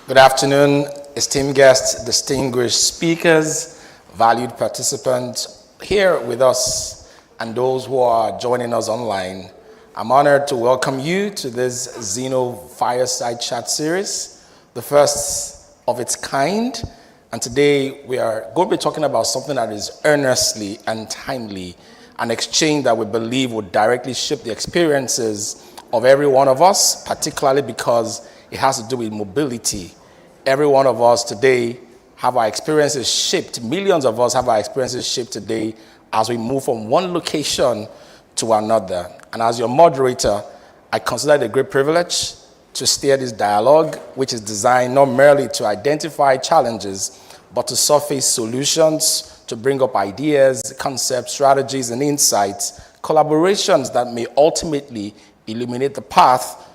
Good afternoon, esteemed guests, distinguished speakers, valued participants here with us, and those who are joining us online. I'm honored to welcome you to this Xeno Fireside Chat series, the first of its kind. And today we are going to be talking about something that is earnestly and timely, an exchange that we believe would directly shape the experiences of every one of us, particularly because it has to do with mobility. Every one of us today have our experiences shaped. Millions of us have our experiences shaped today as we move from one location to another. And as your moderator, I consider it a great privilege to steer this dialogue, which is designed not merely to identify challenges, but to surface solutions, to bring up ideas, concepts, strategies, and insights, collaborations that may ultimately illuminate the path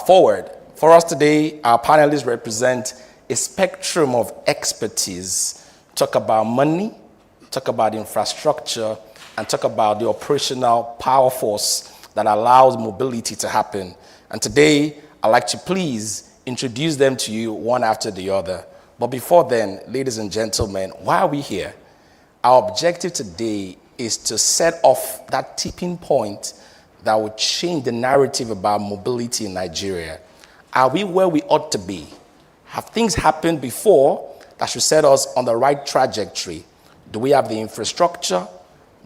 forward. For us today, our panelists represent a spectrum of expertise. Talk about money, talk about infrastructure, and talk about the operational power force that allows mobility to happen. And today, I'd like to please introduce them to you one after the other. But before then, ladies and gentlemen, why are we here? Our objective today is to set off that tipping point that would change the narrative about mobility in Nigeria. Are we where we ought to be? Have things happened before that should set us on the right trajectory? Do we have the infrastructure?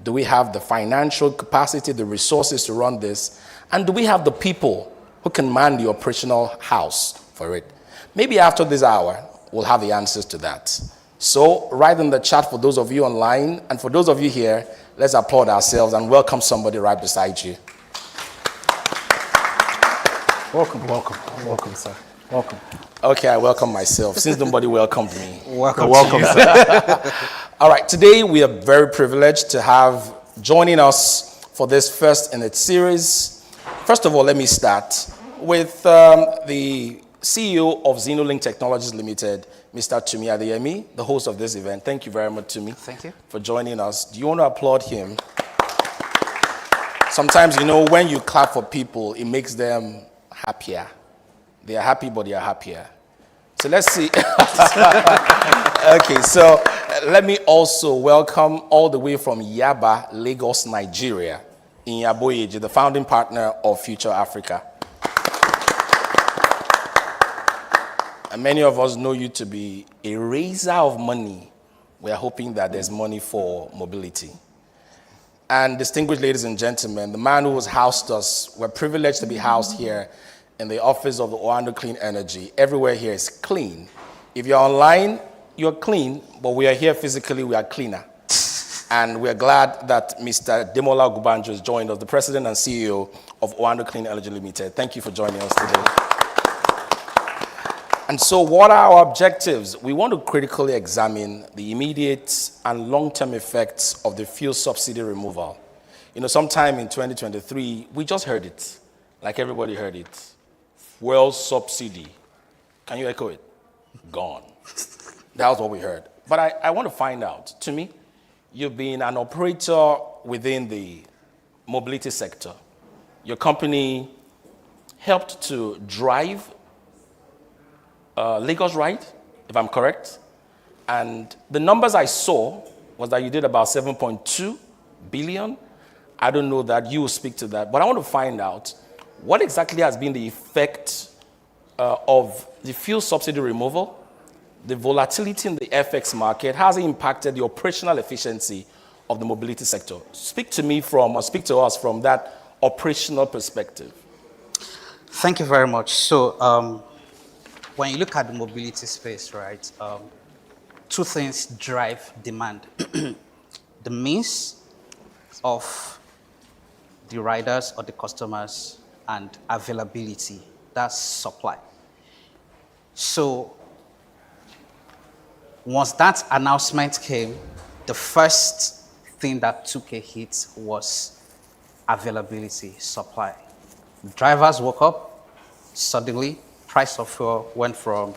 Do we have the financial capacity, the resources to run this? And do we have the people who can man the operational house for it? Maybe after this hour, we'll have the answers to that. So write in the chat for those of you online, and for those of you here, let's applaud ourselves and welcome somebody right beside you. Welcome, sir. Welcome. Okay, I welcome myself, since nobody welcomed me. Welcome, sir. All right, today we are very privileged to have joining us for this first in its series. First of all, let me start with the CEO of Xenolink Technologies Limited, Mr. Tumi Adeyemi, the host of this event. Thank you very much, Tumi. Thank you. For joining us. Do you want to applaud him? Sometimes, when you clap for people, it makes them happier. They are happy, but they are happier. So let's see. Okay, so let me also welcome all the way from Yaba, Lagos, Nigeria, Inyaboyeji, the founding partner of Future Africa. And many of us know you to be a raiser of money. We are hoping that there's money for mobility. And distinguished ladies and gentlemen, the man who has housed us, we're privileged to be housed here in the office of the Oando Clean Energy. Everywhere here is clean. If you're online, you're clean, but we are here physically, we are cleaner. And we're glad that Mr. Demola Ogunbanjo has joined us, the president and CEO of Oando Clean Energy Limited. Thank you for joining us today. And so what are our objectives? We want to critically examine the immediate and long-term effects of the fuel subsidy removal. Sometime in 2023, we just heard it, like everybody heard it. Fuel subsidy. Can you echo it? Gone. That was what we heard. But I want to find out, to me, you've been an operator within the mobility sector. Your company helped to drive Lagos Ride, if I'm correct. And the numbers I saw was that you did about 7.2 billion. I don't know that you will speak to that, but I want to find out what exactly has been the effect of the fuel subsidy removal, the volatility in the FX market, has it impacted the operational efficiency of the mobility sector? Speak to us from that operational perspective. Thank you very much. So, when you look at the mobility space, right, two things drive demand. The means of the riders or the customers and availability, that's supply. So once that announcement came, the first thing that took a hit was availability, supply. Drivers woke up, suddenly price of fuel went from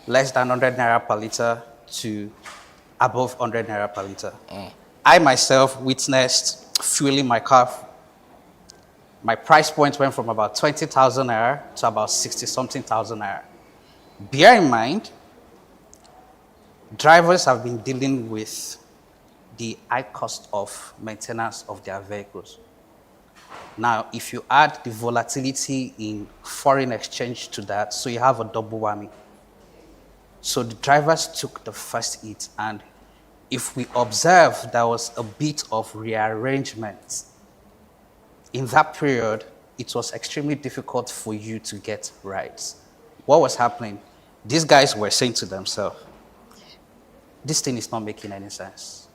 less than 100 naira per liter to above 100 naira per liter. I myself witnessed fueling my car. My price point went from about 20,000 naira to about 60-something thousand naira. Bear in mind, drivers have been dealing with the high cost of maintenance of their vehicles. Now, if you add the volatility in foreign exchange to that, so you have a double whammy. So the drivers took the first hit, and if we observe, there was a bit of rearrangement. In that period, it was extremely difficult for you to get rides. What was happening? These guys were saying to themselves, this thing is not making any sense.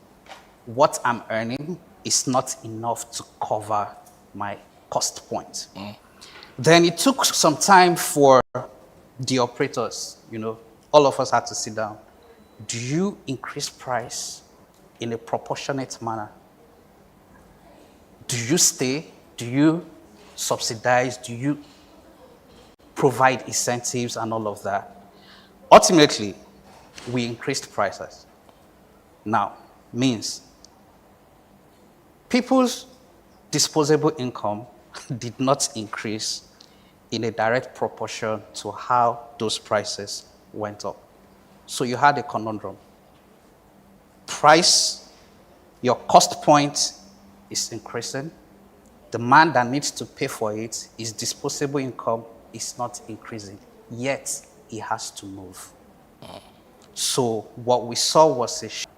What I'm earning is not enough to cover my cost point. Then it took some time for the operators, all of us had to sit down. Do you increase price in a proportionate manner? Do you stay? Do you subsidize? Do you provide incentives and all of that? Ultimately, we increased prices. Now, means people's disposable income did not increase in a direct proportion to how those prices went up. So you had a conundrum. Price, your cost point is increasing. The man that needs to pay for it, his disposable income is not increasing, yet he has to move. So what we saw was a shift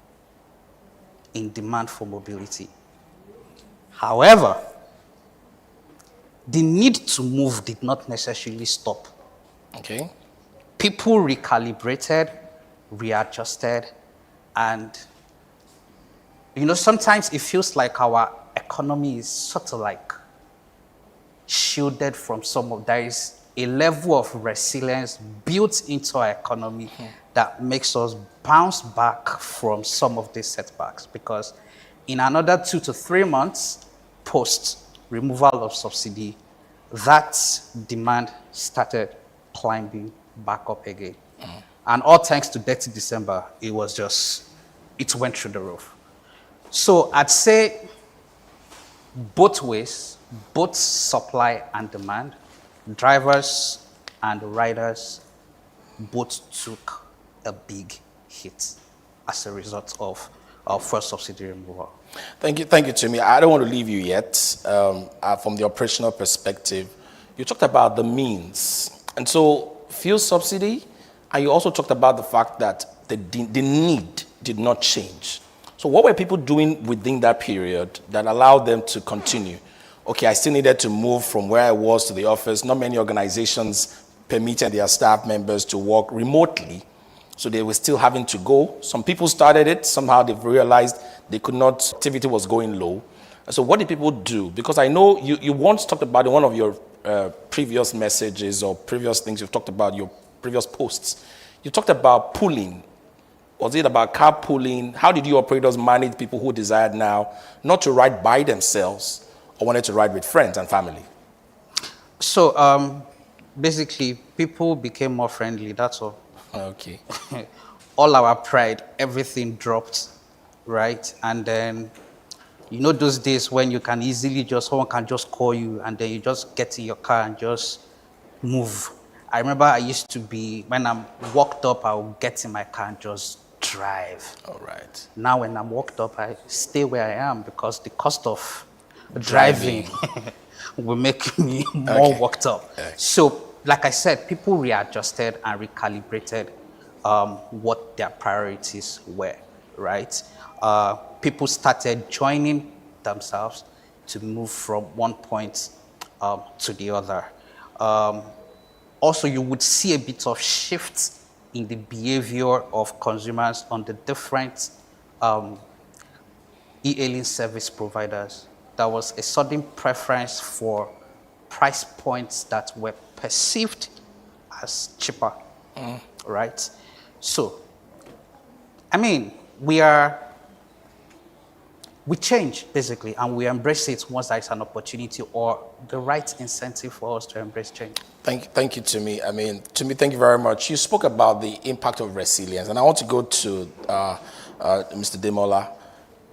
in demand for mobility. However, the need to move did not necessarily stop. Okay. People recalibrated, readjusted, and sometimes it feels like our economy is sort of like shielded from there is a level of resilience built into our economy that makes us bounce back from some of these setbacks, because in another 2 to 3 months post removal of subsidy, that demand started climbing back up again. And all thanks to Dirty December, it went through the roof. So I'd say both ways, both supply and demand, drivers and riders both took a big hit as a result of our first subsidy removal. Thank you, Tumi. I don't want to leave you yet. From the operational perspective, you talked about the means. And so fuel subsidy, and you also talked about the fact that the need did not change. So what were people doing within that period that allowed them to continue? Okay, I still needed to move from where I was to the office. Not many organizations permitted their staff members to work remotely, so they were still having to go. Some people started it. Somehow they've realized they could not, activity was going low. So what did people do? Because I know you once talked about in one of your previous messages or previous things you've talked about, your previous posts. You talked about pooling. Was it about carpooling? How did you operators manage people who desired now not to ride by themselves or wanted to ride with friends and family? So basically, people became more friendly, that's all. Okay. All our pride, everything dropped, right? And then, those days when you can easily someone can just call you and then you just get in your car and just move. I remember I used to be, when I'm walked up, I would get in my car and just drive. All right. Now when I'm walked up, I stay where I am because the cost of driving will make me more walked up. Okay. So, like I said, people readjusted and recalibrated what their priorities were, right? People started joining themselves to move from one point to the other. Also, you would see a bit of shift in the behavior of consumers on the different e-hailing service providers. There was a sudden preference for price points that were perceived as cheaper, right? So, we change basically, and we embrace it once there is an opportunity or the right incentive for us to embrace change. Thank you, Tumi. Tumi, thank you very much. You spoke about the impact of resilience, and I want to go to Mr. Demola.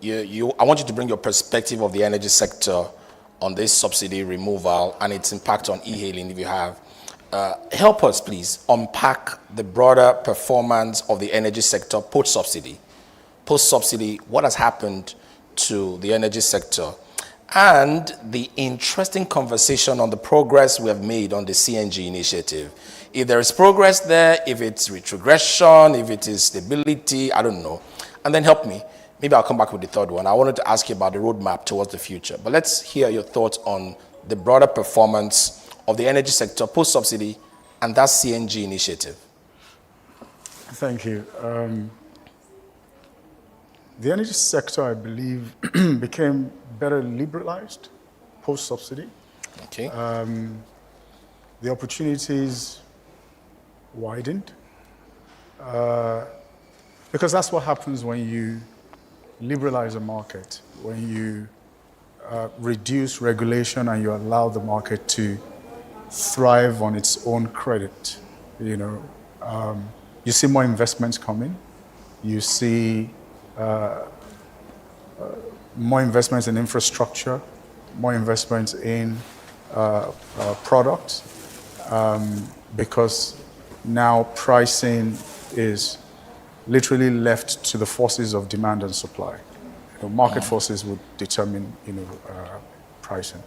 I want you to bring your perspective of the energy sector on this subsidy removal and its impact on e-hailing, if you have. Help us, please, unpack the broader performance of the energy sector post-subsidy. Post-subsidy, what has happened to the energy sector? And the interesting conversation on the progress we have made on the CNG initiative. If there is progress there, if it's retrogression, if it is stability, I don't know. And then help me. Maybe I'll come back with the third one. I wanted to ask you about the roadmap towards the future. But let's hear your thoughts on the broader performance of the energy sector post-subsidy and that CNG initiative. Thank you. The energy sector, I believe, became better liberalized post-subsidy. Okay. The opportunities widened because that's what happens when you liberalize a market, when you reduce regulation and you allow the market to thrive on its own credit. You see more investments coming. You see more investments in infrastructure, more investments in products, because now pricing is literally left to the forces of demand and supply. Market forces would determine, pricing.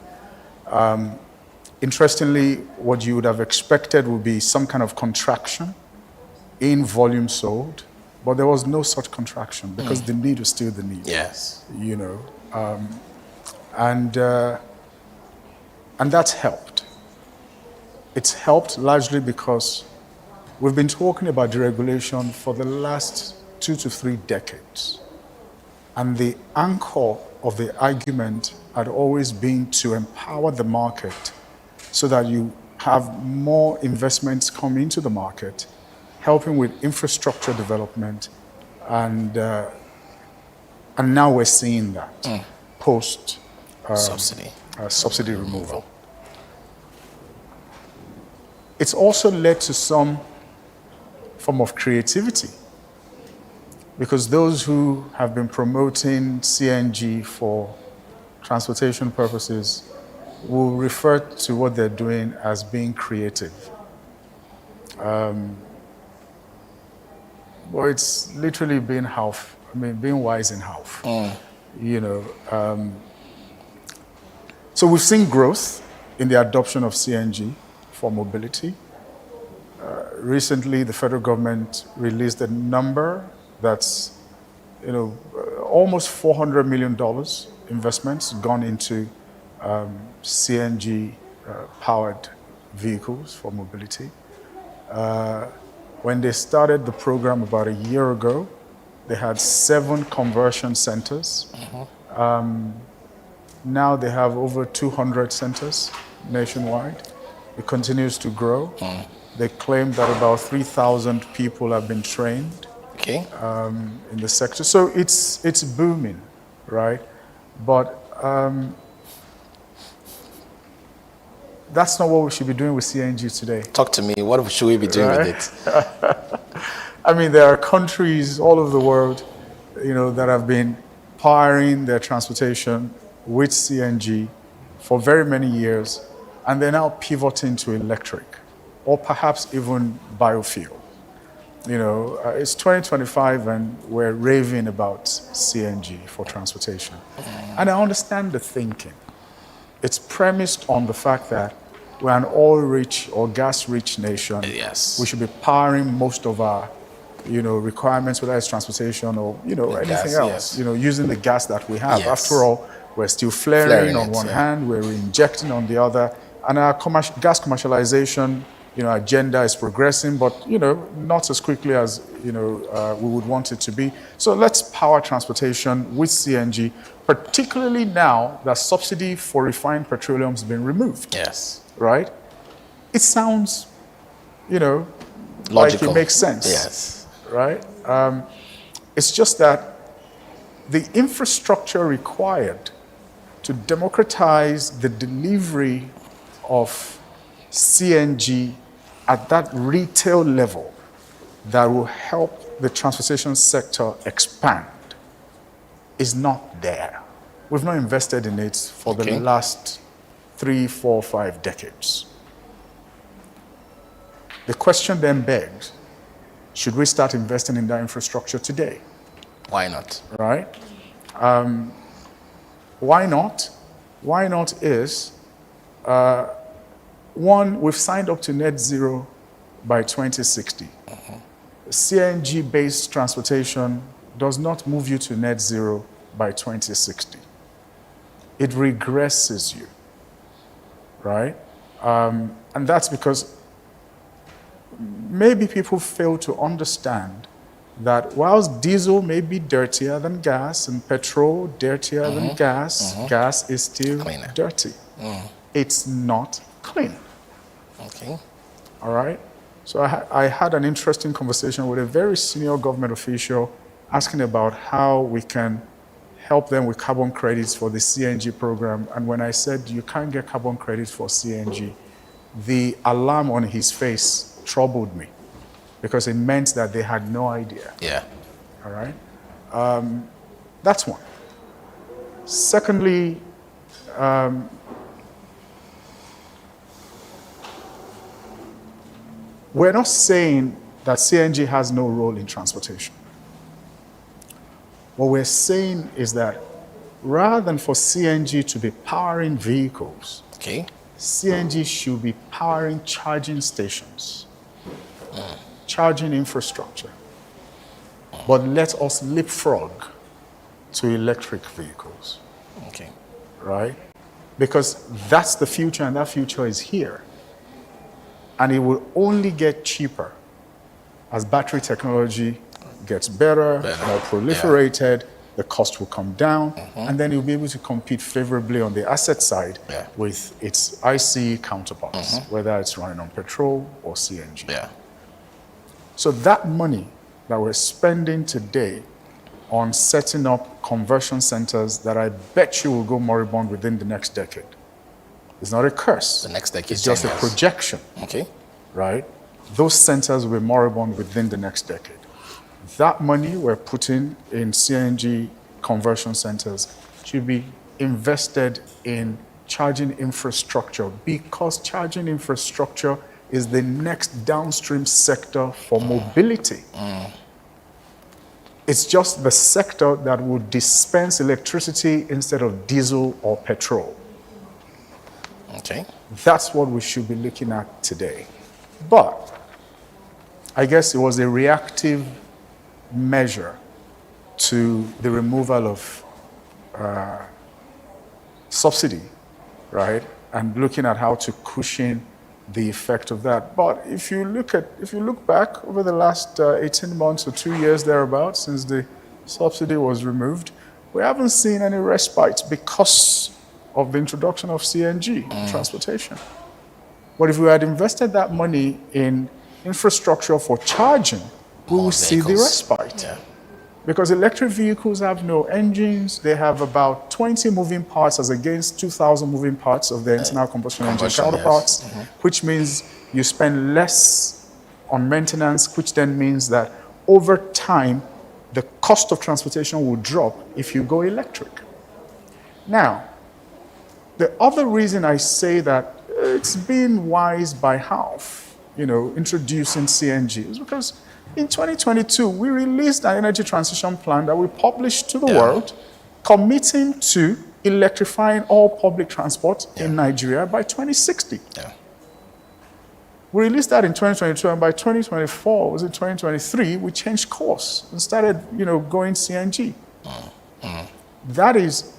Interestingly, what you would have expected would be some kind of contraction in volume sold, but there was no such contraction because the need was still the need. Yes. And that's helped. It's helped largely because we've been talking about deregulation for the last 2 to 3 decades. And the anchor of the argument had always been to empower the market so that you have more investments come into the market, helping with infrastructure development, and now we're seeing that post subsidy removal. It's also led to some form of creativity, because those who have been promoting CNG for transportation purposes will refer to what they're doing as being creative. Well, it's literally being wise in half. So we've seen growth in the adoption of CNG for mobility. Recently, the federal government released a number that's, almost $400 million investments gone into CNG powered vehicles for mobility. When they started the program about a year ago, they had 7 conversion centers. Now they have over 200 centers nationwide. It continues to grow. They claim that about 3,000 people have been trained in the sector. So it's booming, right? But that's not what we should be doing with CNG today. Talk to me. What should we be doing with it? There are countries all over the world, that have been powering their transportation with CNG for very many years, and they're now pivoting to electric, or perhaps even biofuel. It's 2025 and we're raving about CNG for transportation. And I understand the thinking. It's premised on the fact that we're an oil-rich or gas-rich nation. Yes. We should be powering most of our, requirements, whether it's transportation or, anything gas, else, yes. Using the gas that we have. Yes. After all, we're still flaring on one hand, we're injecting on the other, and our gas commercialization, agenda is progressing, but, not as quickly as, we would want it to be. So let's power transportation with CNG, particularly now that subsidy for refined petroleum has been removed. Yes. Right? It sounds, logical. Like it makes sense. Yes. Right? It's just that the infrastructure required to democratize the delivery of CNG at that retail level that will help the transportation sector expand is not there. We've not invested in it for the last 3, 4, 5 decades. The question then begs, should we start investing in that infrastructure today? Why not? Right? Why not? Why not is, one, we've signed up to net zero by 2060. CNG-based transportation does not move you to net zero by 2060. It regresses you, right? And that's because maybe people fail to understand that whilst diesel may be dirtier than gas and petrol dirtier than gas, gas is still Cleaner. dirty. It's not clean. Okay. All right? So I had an interesting conversation with a very senior government official asking about how we can help them with carbon credits for the CNG program. And when I said you can't get carbon credits for CNG, the alarm on his face troubled me because it meant that they had no idea. Yeah. All right? That's one. Secondly, we're not saying that CNG has no role in transportation. What we're saying is that rather than for CNG to be powering vehicles, Okay. CNG should be powering charging stations, charging infrastructure. But let us leapfrog to electric vehicles, Okay. right? Because that's the future, and that future is here. And it will only get cheaper as battery technology gets better, more proliferated, the cost will come down, and then you'll be able to compete favorably on the asset side with its ICE counterparts, whether it's running on petrol or CNG. Yeah. So that money that we're spending today on setting up conversion centers that I bet you will go moribund within the next decade. It's not a curse. The next decade. It's just a projection, Okay. right? Those centers will be moribund within the next decade. That money we're putting in CNG conversion centers should be invested in charging infrastructure because charging infrastructure is the next downstream sector for mobility. It's just the sector that would dispense electricity instead of diesel or petrol. Okay. That's what we should be looking at today. But I guess it was a reactive measure to the removal of subsidy, right? And looking at how to cushion the effect of that. But if you look back over the last 18 months or 2 years thereabouts since the subsidy was removed, we haven't seen any respite because of the introduction of CNG in transportation. But if we had invested that money in infrastructure for charging, we will see the respite. Yeah. Because electric vehicles have no engines, they have about 20 moving parts as against 2,000 moving parts of the internal combustion engine counterparts, which means you spend less on maintenance, which then means that over time, the cost of transportation will drop if you go electric. Now, the other reason I say that it's been wise by half, introducing CNG is because in 2022, we released an energy transition plan that we published to the world, committing to electrifying all public transport in Nigeria by 2060. Yeah. We released that in 2022, and by 2024, was it 2023, we changed course and started, going CNG. That is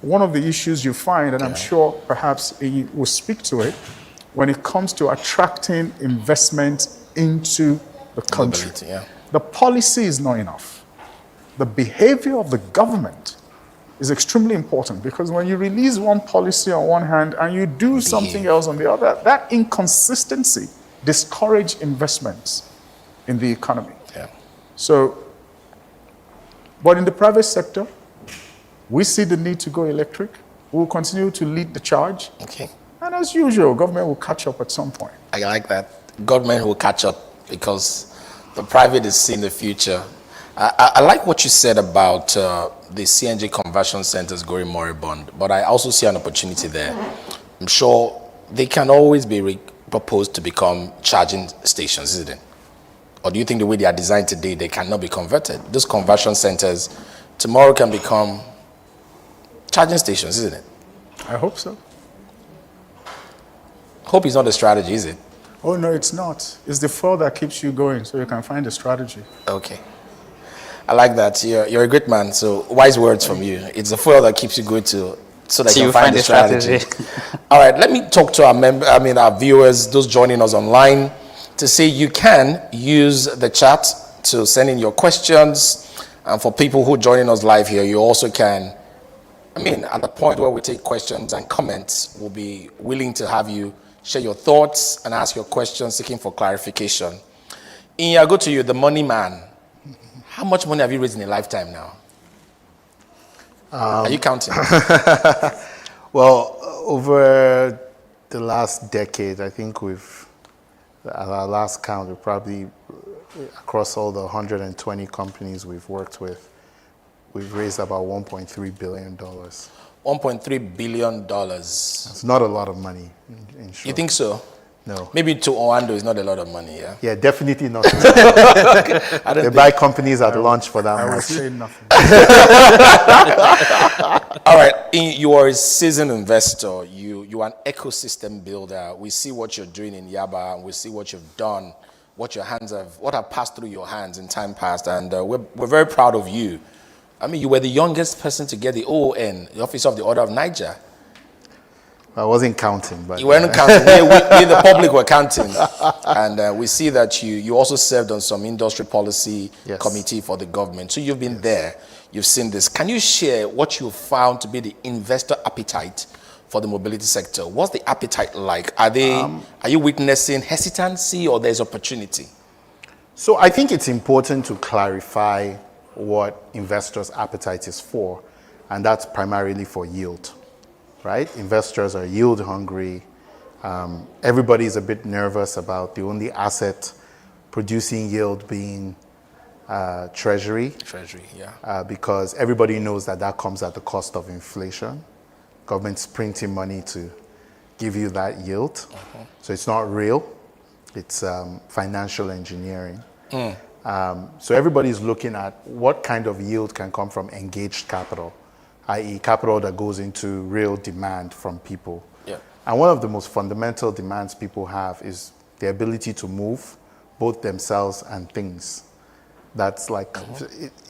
one of the issues you find, and I'm sure perhaps he will speak to it, when it comes to attracting investment into the country. Mobility, The policy is not enough. The behavior of the government is extremely important because when you release one policy on one hand and you do something else on the other, that inconsistency discourages investments in the economy. Yeah. So, but in the private sector, we see the need to go electric. We will continue to lead the charge. Okay. And as usual, government will catch up at some point. I like that. Government will catch up because the private is seeing the future. I like what you said about the CNG conversion centers going moribund, but I also see an opportunity there. I'm sure they can always be proposed to become charging stations, isn't it? Or do you think the way they are designed today, they cannot be converted? Those conversion centers tomorrow can become charging stations, isn't it? I hope so. Hope is not the strategy, is it? Oh, no, it's not. It's the flow that keeps you going so you can find a strategy. Okay. I like that. You're a great man, so wise words from you. It's the fuel that keeps you going to so that you can find the strategy. All right, let me talk to our viewers, those joining us online, to say you can use the chat to send in your questions. And for people who are joining us live here, you also can, at the point where we take questions and comments, we'll be willing to have you share your thoughts and ask your questions, seeking for clarification. Inya, I go to you, the money man. How much money have you raised in a lifetime now? Are you counting? Well, over the last decade, I think at our last count, we probably, across all the 120 companies we've worked with, we've raised about $1.3 billion. $1.3 billion. It's not a lot of money, in short. You think so? No. Maybe to Oando is not a lot of money, yeah? Yeah, definitely not. They buy companies at launch for that I will much. say nothing. All right, you are a seasoned investor. You are an ecosystem builder. We see what you're doing in Yaba, and we see what you've done, what have passed through your hands in time past, and we're very proud of you. You were the youngest person to get the OON, the Officer of the Order of Niger. I wasn't counting, but You weren't counting. We the public were counting, and we see that you also served on some industry policy Yes. committee for the government. So you've been there, you've seen this. Can you share what you found to be the investor appetite for the mobility sector? What's the appetite like? Are you witnessing hesitancy or there's opportunity? So I think it's important to clarify what investors' appetite is for, and that's primarily for yield, right? Investors are yield hungry. Everybody's a bit nervous about the only asset producing yield being treasury. Treasury, yeah. Because everybody knows that comes at the cost of inflation. Government's printing money to give you that yield. So it's not real. It's financial engineering. So everybody's looking at what kind of yield can come from engaged capital, i.e. capital that goes into real demand from people. Yeah. And one of the most fundamental demands people have is the ability to move both themselves and things. That's like,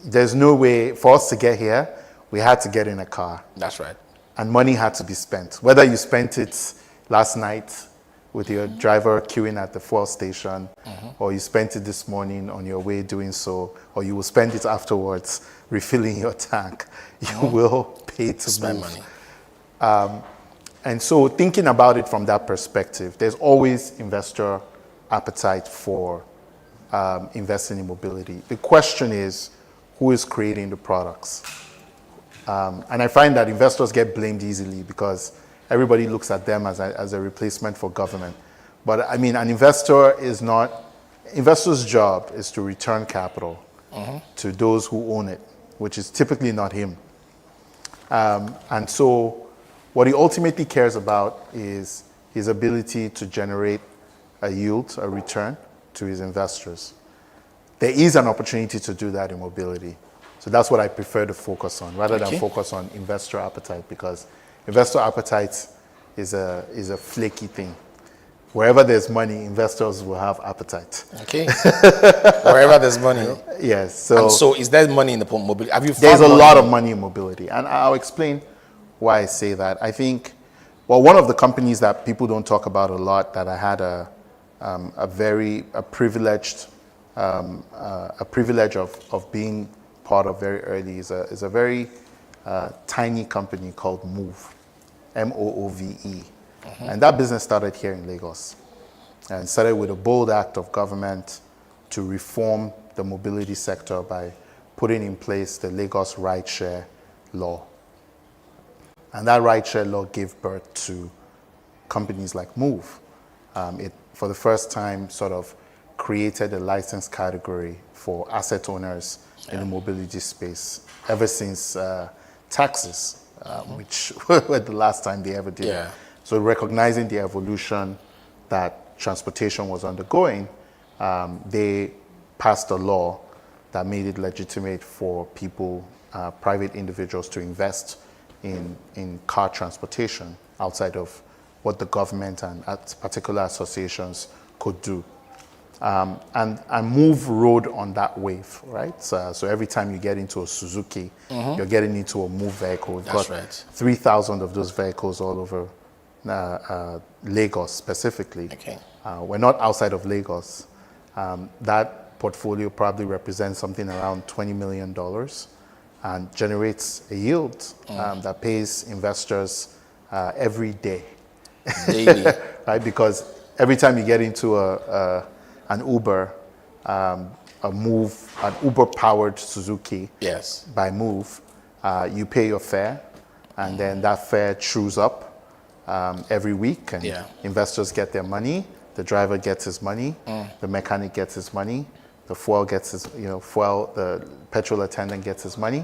there's no way, for us to get here, we had to get in a car. That's right. And money had to be spent. Whether you spent it last night with your driver queuing at the fuel station, or you spent it this morning on your way doing so, or you will spend it afterwards refilling your tank, you will pay to Spend move. money. And so thinking about it from that perspective, there's always investor appetite for investing in mobility. The question is, who is creating the products? And I find that investors get blamed easily because everybody looks at them as a replacement for government. But an investor's job is to return capital to those who own it, which is typically not him. And so what he ultimately cares about is his ability to generate a yield, a return to his investors. There is an opportunity to do that in mobility. So that's what I prefer to focus on, rather than focus on investor appetite, because investor appetite is a flaky thing. Wherever there's money, investors will have appetite. Okay. Wherever there's money. Yes. So is there money in the mobility? Have you found There's a money? lot of money in mobility, and I'll explain why I say that. I think, one of the companies that people don't talk about a lot that I had a privilege of being part of very early is a very tiny company called Move, Moove. And that business started here in Lagos and started with a bold act of government to reform the mobility sector by putting in place the Lagos rideshare law. And that rideshare law gave birth to companies like Move. It, for the first time, sort of created a license category for asset owners in the mobility space ever since taxis, which were the last time they ever did it. So recognizing the evolution that transportation was undergoing, they passed a law that made it legitimate for people, private individuals, to invest in car transportation outside of what the government and particular associations could do. And Move rode on that wave, right? So every time you get into a Suzuki, you're getting into a Move vehicle. We've got right. 3,000 of those vehicles all over Lagos specifically. Okay. We're not outside of Lagos. That portfolio probably represents something around $20 million and generates a yield that pays investors every day. Daily. Right? Because every time you get into an Uber, an Uber-powered Suzuki Yes. by Move, you pay your fare, and then that fare chews up every week, and investors get their money, the driver gets his money, the mechanic gets his money, the fuel gets his, the petrol attendant gets his money,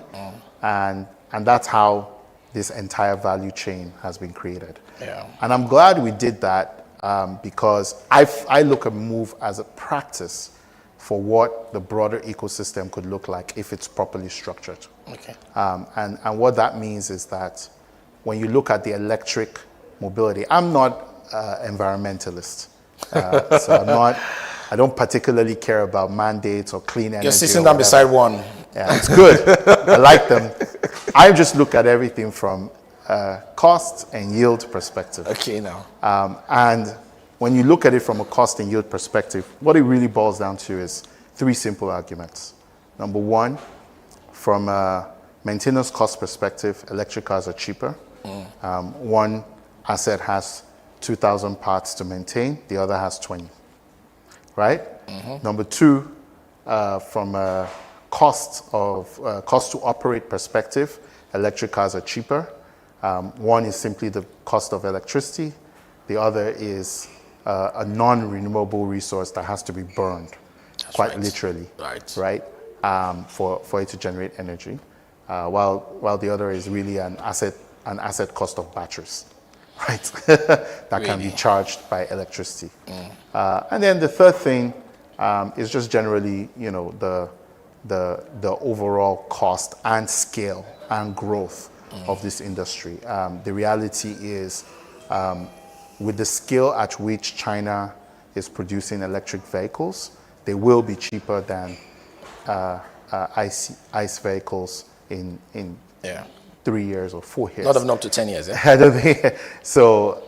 and that's how this entire value chain has been created. Yeah. And I'm glad we did that because I look at Move as a practice for what the broader ecosystem could look like if it's properly structured. Okay. And what that means is that when you look at the electric mobility, I'm not environmentalist. So I don't particularly care about mandates or clean energy. You're sitting down beside one. Yeah, it's good. I like them. I just look at everything from cost and yield perspective. Okay, now. And when you look at it from a cost and yield perspective, what it really boils down to is three simple arguments. Number one, from a maintenance cost perspective, electric cars are cheaper. One asset has 2,000 parts to maintain, the other has 20, right? Number two, from a cost to operate perspective, electric cars are cheaper. One is simply the cost of electricity. The other is a non-renewable resource that has to be burned, quite literally, right? For it to generate energy, while the other is really an asset cost of batteries, right? That can be charged by electricity. And then the third thing is just generally, the overall cost and scale and growth of this industry. The reality is, with the scale at which China is producing electric vehicles, they will be cheaper than ICE vehicles in 3 years or 4 years. Not even up to 10 years, eh? I don't think so.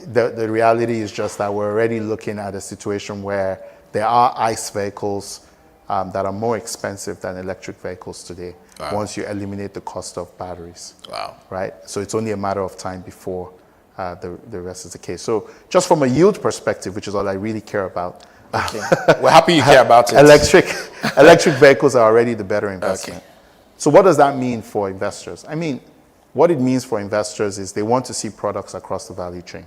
The reality is just that we're already looking at a situation where there are ICE vehicles that are more expensive than electric vehicles today. Wow. Once you eliminate the cost of batteries. Wow. Right? So it's only a matter of time before the rest is the case. So just from a yield perspective, which is all I really care about. Okay. We're happy you care about it. Electric vehicles are already the better investment. Okay. So what does that mean for investors? I mean, what it means for investors is they want to see products across the value chain.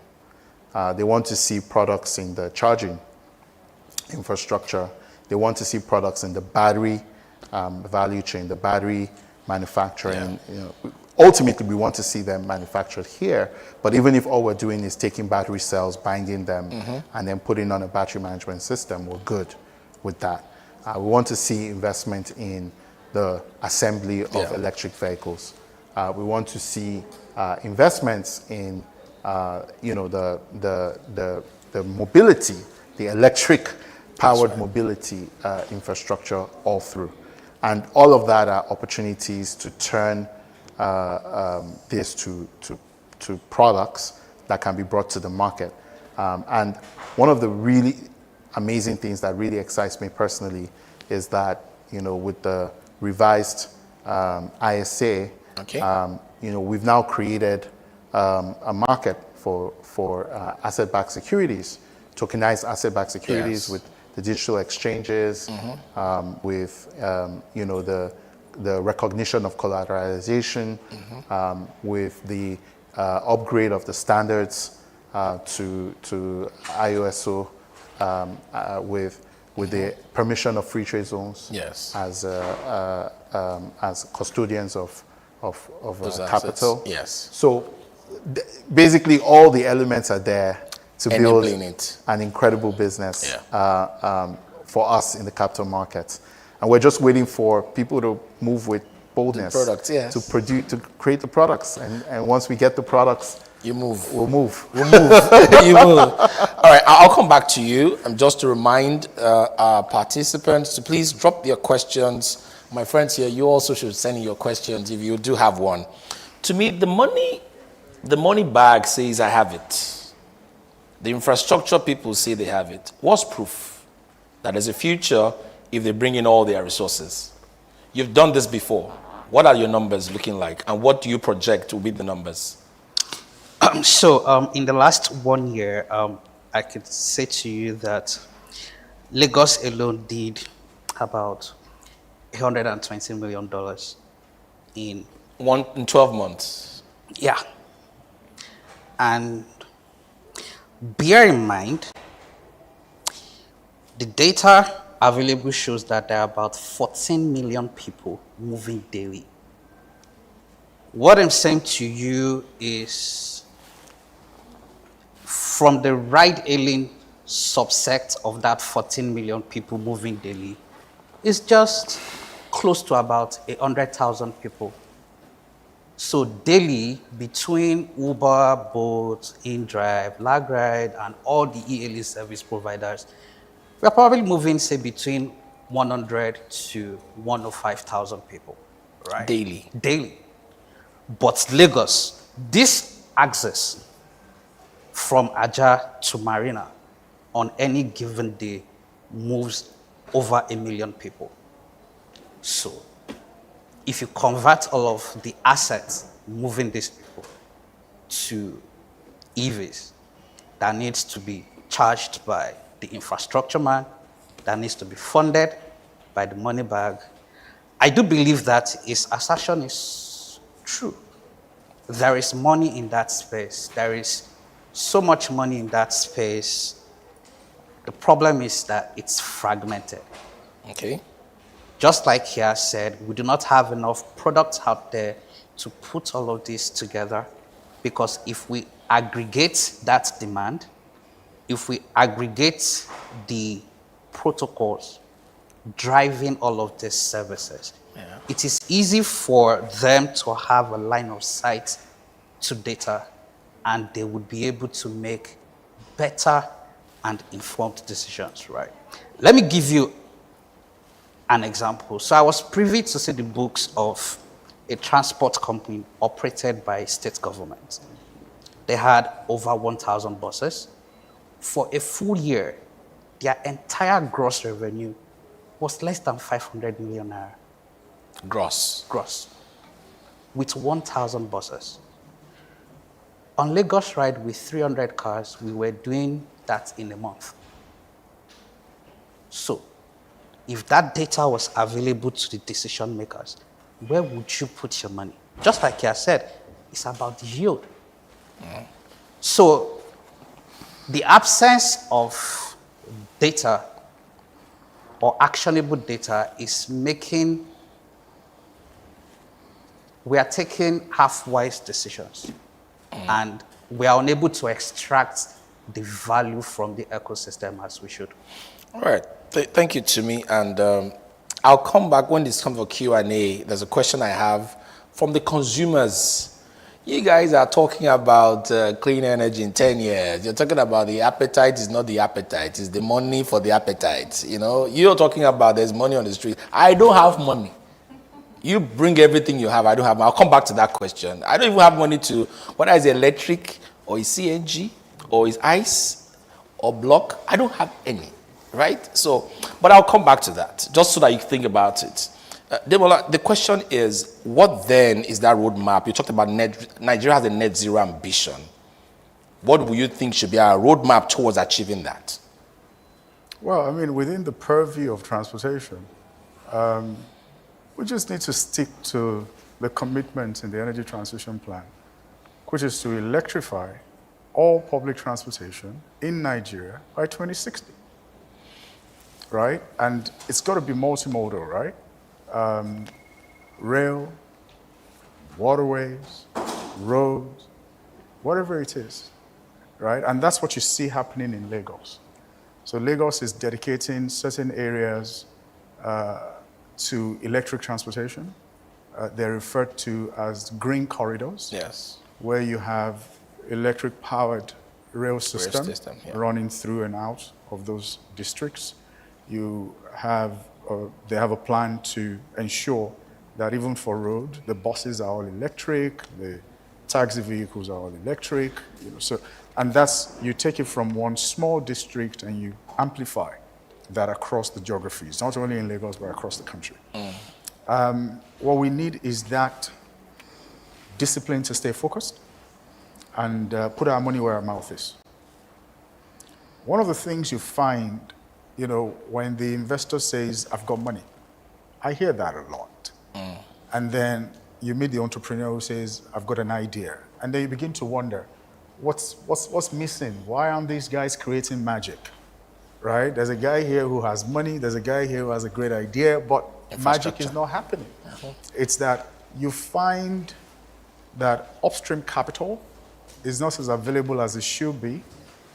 They want to see products in the charging infrastructure. They want to see products in the battery value chain, the battery manufacturing. Ultimately, we want to see them manufactured here. But even if all we're doing is taking battery cells, binding them, and then putting on a battery management system, we're good with that. We want to see investment in the assembly of electric vehicles. We want to see investments in the mobility, the electric powered mobility infrastructure all through. And all of that are opportunities to turn this to products that can be brought to the market. And one of the really amazing things that really excites me personally is that, with the revised ISA, we've now created a market for asset-backed securities, tokenized asset-backed securities with the digital exchanges, with the recognition of collateralization, with the upgrade of the standards to IOSO, with the permission of free trade zones as custodians of capital. Yes. So basically all the elements are there to build Enabling it. an incredible business Yeah. for us in the capital markets. And we're just waiting for people to move with boldness products, yes. to produce, to create the products. And once we get the products, You move. we'll move. We'll move. You move. All right, I'll come back to you. Just to remind our participants to please drop your questions. My friends here, you also should send in your questions if you do have one. To me, the money bag says I have it. The infrastructure people say they have it. What's proof that there's a future if they bring in all their resources? You've done this before. What are your numbers looking like, and what do you project will be the numbers? So in the last 1 year, I could say to you that Lagos alone did about $120 million In 12 months. yeah. And bear in mind, the data available shows that there are about 14 million people moving daily. What I'm saying to you is, from the ride-hailing subsect of that 14 million people moving daily, it's just close to about 100,000 people. So daily, between Uber, Bolt, InDrive, LagRide, and all the e-hailing service providers, we're probably moving, say, between 100 to 105,000 people, right? Daily. Daily. But Lagos, this access from Aja to Marina on any given day moves over 1 million people. So if you convert all of the assets moving these people to EVs, that needs to be charged by the infrastructure man, that needs to be funded by the money bag. I do believe that his assertion is true. There is money in that space. There is so much money in that space. The problem is that it's fragmented. Okay. Just like he has said, we do not have enough products out there to put all of this together, because if we aggregate that demand, if we aggregate the protocols driving all of these services, it is easy for them to have a line of sight to data, and they would be able to make better and informed decisions, right? Let me give you an example. So I was privy to see the books of a transport company operated by state government. They had over 1,000 buses. For a full year, their entire gross revenue was less than 500 million naira. Gross. With 1,000 buses. On Lagos Ride with 300 cars, we were doing that in a month. So, if that data was available to the decision makers, where would you put your money? Just like I said, it's about yield. So, the absence of data or actionable data is making, we are taking half-wise decisions, and we are unable to extract the value from the ecosystem as we should. All right. Thank you, Tumi. And I'll come back when this comes for Q&A. There's a question I have from the consumers. You guys are talking about clean energy in 10 years. You're talking about the appetite is not the appetite. It's the money for the appetite. You know, you're talking about there's money on the street. I don't have money. You bring everything you have. I don't have. I'll come back to that question. I don't even have money to, whether it's electric or it's CNG or it's ice or block. I don't have any. Right? So, but I'll come back to that, just so that you think about it. Demola, the question is, what then is that roadmap? You talked about Nigeria has a net zero ambition. What do you think should be our roadmap towards achieving that? Well, I mean, within the purview of transportation, we just need to stick to the commitment in the energy transition plan, which is to electrify all public transportation in Nigeria by 2060. Right? And it's got to be multimodal, right? Rail, waterways, roads, whatever it is. right? And that's what you see happening in Lagos. So Lagos is dedicating certain areas to electric transportation. They're referred to as green corridors, Yes. where you have electric-powered rail system, yeah. running through and out of those districts. You have, they have a plan to ensure that even for road, the buses are all electric, the taxi vehicles are all electric. So, and that's, you take it from one small district and you amplify that across the geographies, not only in Lagos, but across the country. What we need is that discipline to stay focused and put our money where our mouth is. One of the things you find, when the investor says, I've got money, I hear that a lot. And then you meet the entrepreneur who says, I've got an idea. And then you begin to wonder, what's missing? Why aren't these guys creating magic? Right? There's a guy here who has money, there's a guy here who has a great idea, but magic is not happening. It's that you find that upstream capital is not as available as it should be.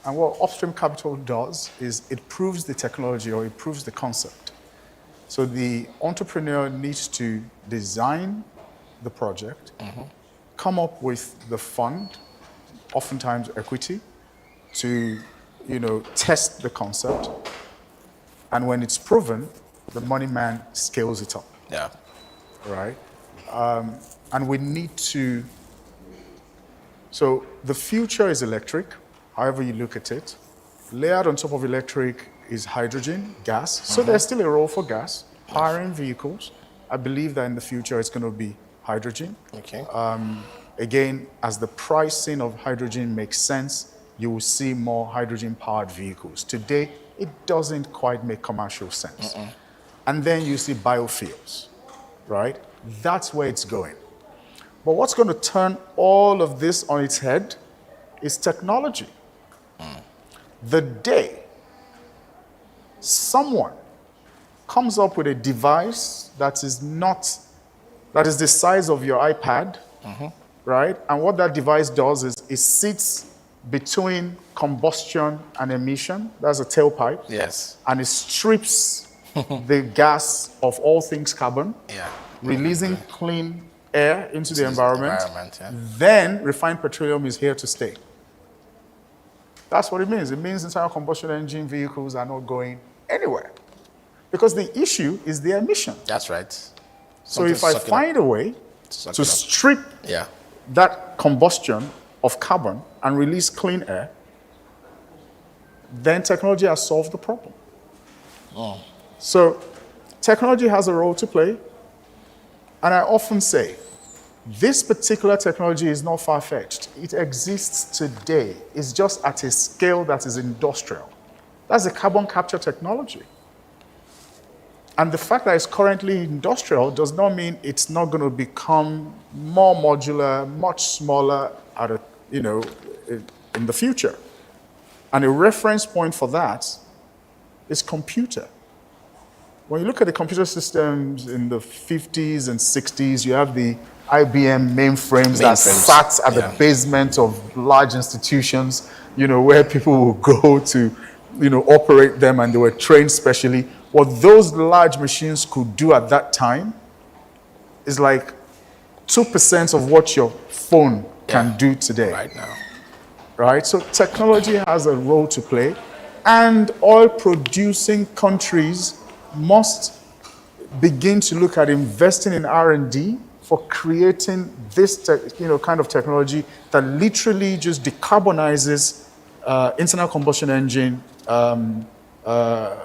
And what upstream capital does is it proves the technology or it proves the concept. So the entrepreneur needs to design the project, come up with the fund, oftentimes equity, to test the concept. And when it's proven, the money man scales it up. Yeah. Right? And we need to, so the future is electric, however you look at it. Layered on top of electric is hydrogen, gas. So there's still a role for gas, powering vehicles. I believe that in the future it's going to be hydrogen. Okay. Again, as the pricing of hydrogen makes sense, you will see more hydrogen-powered vehicles. Today, it doesn't quite make commercial sense. And then you see biofuels, right? That's where it's going. But what's going to turn all of this on its head is technology. The day someone comes up with a device that is the size of your iPad, right? And what that device does is it sits between combustion and emission. That's a tailpipe. Yes. And it strips the gas of all things carbon, releasing clean air into the environment. Then refined petroleum is here to stay. That's what it means. It means internal combustion engine vehicles are not going anywhere. Because the issue is the emission. That's right. So if I find a way to strip that combustion of carbon and release clean air, then technology has solved the problem. So technology has a role to play. And I often say, this particular technology is not far-fetched. It exists today. It's just at a scale that is industrial. That's the carbon capture technology. And the fact that it's currently industrial does not mean it's not going to become more modular, much smaller in the future. And a reference point for that is computer. When you look at the computer systems in the 50s and 60s, you have the IBM mainframes that sat at the basement of large institutions, where people will go to, operate them, and they were trained specially. What those large machines could do at that time is like 2% of what your phone can do today. Right now. Right? So technology has a role to play, and oil-producing countries must begin to look at investing in R&D for creating this kind of technology that literally just decarbonizes internal combustion engine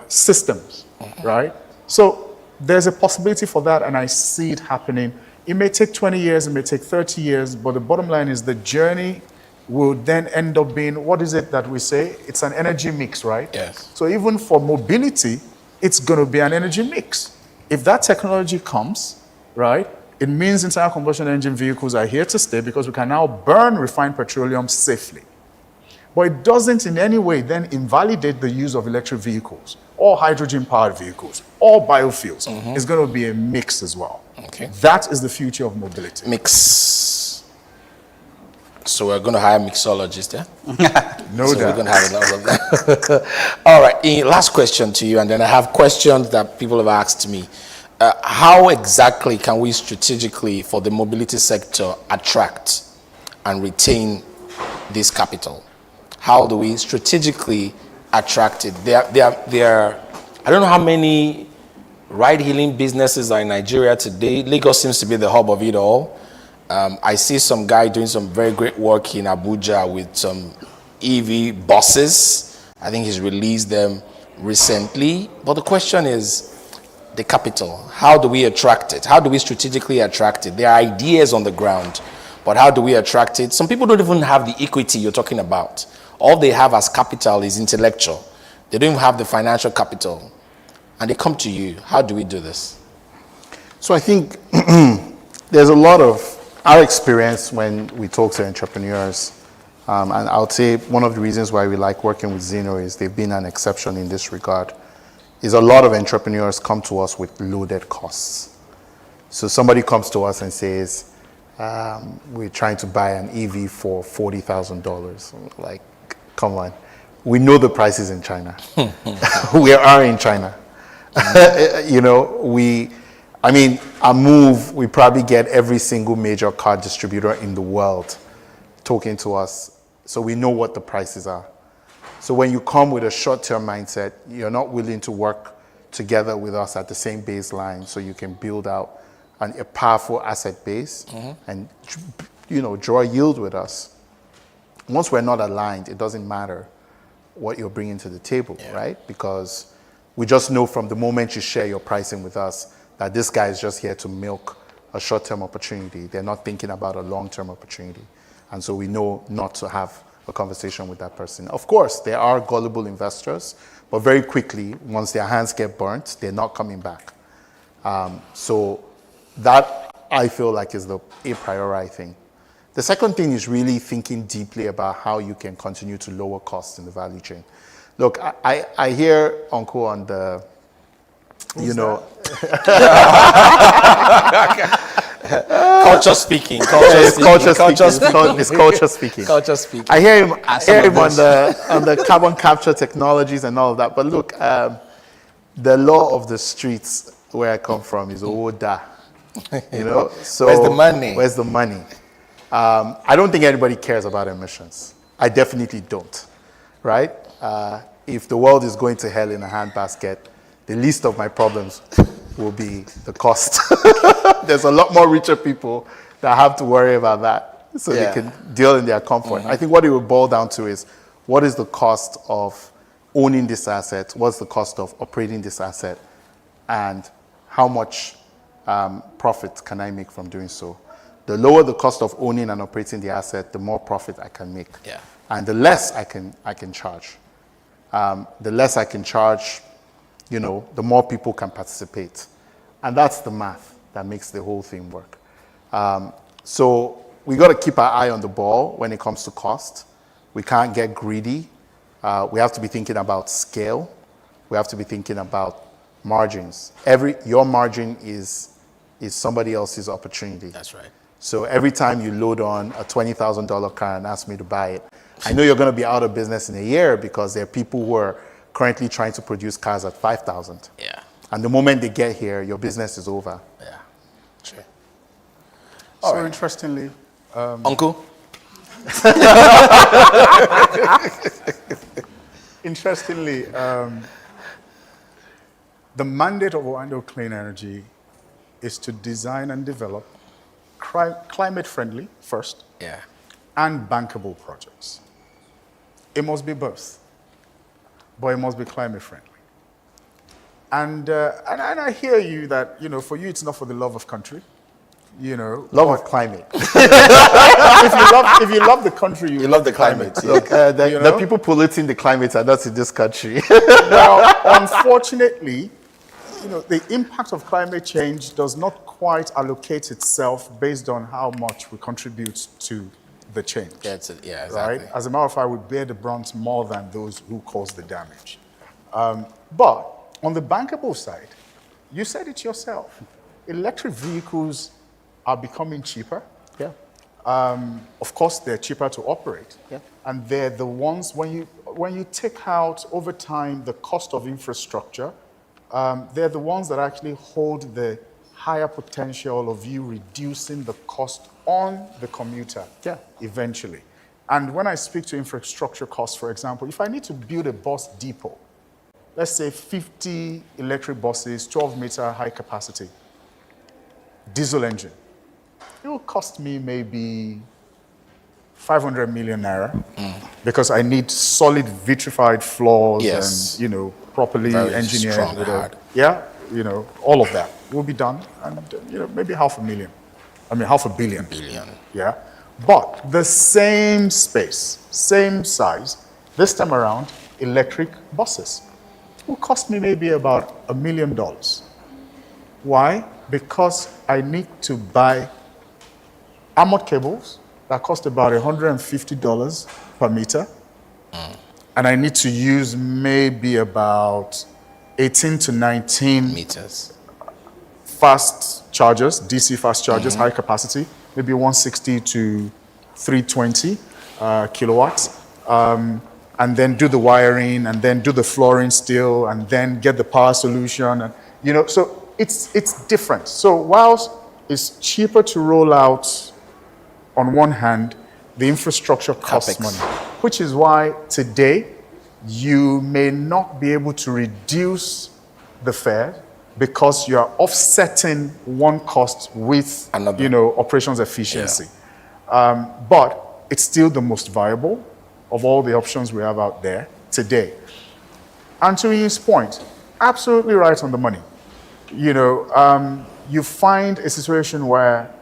systems, right? So there's a possibility for that, and I see it happening. It may take 20 years, it may take 30 years, but the bottom line is the journey will then end up being, what is it that we say? It's an energy mix, right? Yes. So even for mobility, it's going to be an energy mix. If that technology comes, right, it means internal combustion engine vehicles are here to stay because we can now burn refined petroleum safely. But it doesn't in any way then invalidate the use of electric vehicles or hydrogen-powered vehicles or biofuels. It's going to be a mix as well. Okay. That is the future of mobility. Mix. So we're going to hire mixologists, yeah? No So we're doubt. going to have a lot of them. All right, last question to you, and then I have questions that people have asked me. How exactly can we strategically, for the mobility sector, attract and retain this capital? How do we strategically attract it? I don't know how many ride-hailing businesses are in Nigeria today. Lagos seems to be the hub of it all. I see some guy doing some very great work in Abuja with some EV buses. I think he's released them recently. But the question is the capital. How do we attract it? How do we strategically attract it? There are ideas on the ground, but how do we attract it? Some people don't even have the equity you're talking about. All they have as capital is intellectual. They don't even have the financial capital. And they come to you. How do we do this? So I think there's a lot of our experience when we talk to entrepreneurs, and I would say one of the reasons why we like working with Zeno is they've been an exception in this regard, is a lot of entrepreneurs come to us with loaded costs. So somebody comes to us and says, we're trying to buy an EV for $40,000. Like, come on. We know the prices in China. We are in China. You know, our move, we probably get every single major car distributor in the world talking to us. So we know what the prices are. So when you come with a short-term mindset, you're not willing to work together with us at the same baseline so you can build out a powerful asset base and, you know, draw yield with us. Once we're not aligned, it doesn't matter what you're bringing to the table, right? Because we just know from the moment you share your pricing with us that this guy is just here to milk a short-term opportunity. They're not thinking about a long-term opportunity. And so we know not to have a conversation with that person. Of course, there are gullible investors, but very quickly, once their hands get burnt, they're not coming back. So that, I feel like, is a priori thing. The second thing is really thinking deeply about how you can continue to lower costs in the value chain. Look, I hear Uncle on the, Culture speaking. It's culture speaking. Culture speaking. I hear him on the carbon capture technologies and all of that. But look, the law of the streets where I come from is Oanda. You know, so Where's the money? Where's the money? I don't think anybody cares about emissions. I definitely don't, right? If the world is going to hell in a handbasket, the least of my problems will be the cost. There's a lot more richer people that have to worry about that so they can deal in their comfort. I think what it will boil down to is, what is the cost of owning this asset? What's the cost of operating this asset? And how much profit can I make from doing so? The lower the cost of owning and operating the asset, the more profit I can make. Yeah. And the less I can charge. The less I can charge, you know, the more people can participate. And that's the math that makes the whole thing work. So we got to keep our eye on the ball when it comes to cost. We can't get greedy. We have to be thinking about scale. We have to be thinking about margins. Your margin is somebody else's opportunity. That's right. So every time you load on a $20,000 car and ask me to buy it, I know you're going to be out of business in a year because there are people who are currently trying to produce cars at 5,000. Yeah. And the moment they get here, your business is over. Yeah. True. So interestingly, Uncle? Interestingly, the mandate of Oando Clean Energy is to design and develop climate-friendly, first, Yeah. and bankable projects. It must be both, but it must be climate-friendly. And I hear you that, you know, for you it's not for the love of country, you know. Love of climate. If you love the country, you love the climate. Look, the You know? people polluting the climate are not in this country. Well, unfortunately, you know, the impact of climate change does not quite allocate itself based on how much we contribute to the change. Yeah, exactly. Right? As a matter of fact, we bear the brunt more than those who cause the damage. But on the bankable side, you said it yourself. Electric vehicles are becoming cheaper. Yeah. Of course, they're cheaper to operate. Yeah. And they're the ones, when you take out over time the cost of infrastructure, they're the ones that actually hold the higher potential of you reducing the cost on the commuter eventually. And when I speak to infrastructure costs, for example, if I need to build a bus depot, let's say 50 electric buses, 12-meter high capacity, diesel engine, it will cost me maybe 500 million naira because I need solid vitrified floors and, properly Very engineered. strong, with hard. all of that will be done and, maybe $500 million. I mean, $500 million. Yeah. But the same space, same size, this time around, electric buses will cost me maybe about $1 million. Why? Because I need to buy armored cables that cost about $150 per meter. And I need to use maybe about 18 to 19 Meters. fast chargers, DC fast chargers, high capacity, maybe 160 to 320 kilowatts. And then do the wiring, and then do the flooring still, and then get the power solution. And, so it's different. So whilst it's cheaper to roll out, on one hand, the infrastructure costs CapEx. money, which is why today you may not be able to reduce the fare because you are offsetting one cost with Another. operations efficiency. But it's still the most viable of all the options we have out there today. And to his point, absolutely right on the money. You find a situation where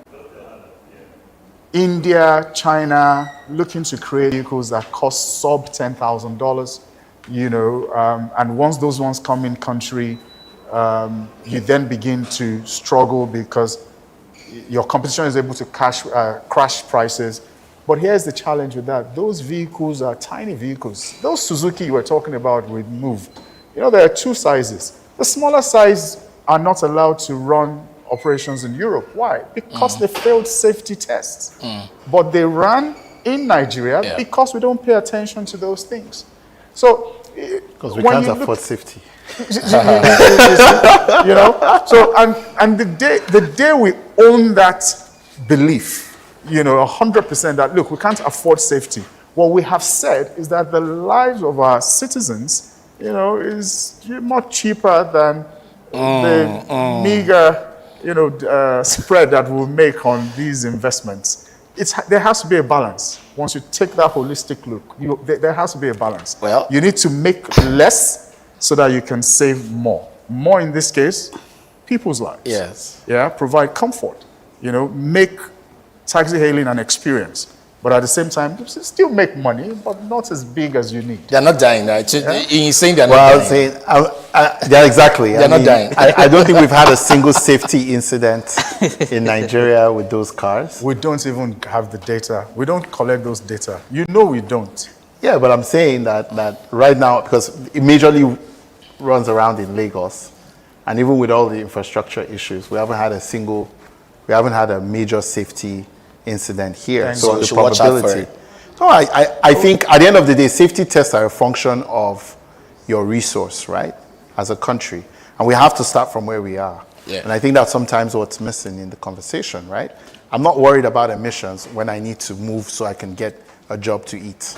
India, China, looking to create vehicles that cost sub $10,000, and once those ones come in country, you then begin to struggle because your competition is able to crash prices. But here's the challenge with that. Those vehicles are tiny vehicles. Those Suzuki you were talking about with Move, there are two sizes. The smaller size are not allowed to run operations in Europe. Why? Because they failed safety tests. But they ran in Nigeria because we don't pay attention to those things. So, Because we can't afford safety. So and the day we own that belief, 100% that look, we can't afford safety. What we have said is that the lives of our citizens, is much cheaper than the meager, spread that we'll make on these investments. There has to be a balance. Once you take that holistic look, there has to be a balance. Well, you need to make less so that you can save more. More in this case, people's lives. Yes. Yeah, provide comfort. Make taxi hailing an experience. But at the same time, still make money, but not as big as you need. They're not dying, right? You're saying they're not Well, dying. I'm saying, exactly. They're not dying. I don't think we've had a single safety incident in Nigeria with those cars. We don't even have the data. We don't collect those data. We don't. Yeah, but I'm saying that right now, because it majorly runs around in Lagos, and even with all the infrastructure issues, we haven't had a major safety incident here. Thank So God. the should watch out for probability. it. No, I think at the end of the day, safety tests are a function of your resource, right? As a country. And we have to start from where we are. Yeah. And I think that's sometimes what's missing in the conversation, right? I'm not worried about emissions when I need to move so I can get a job to eat.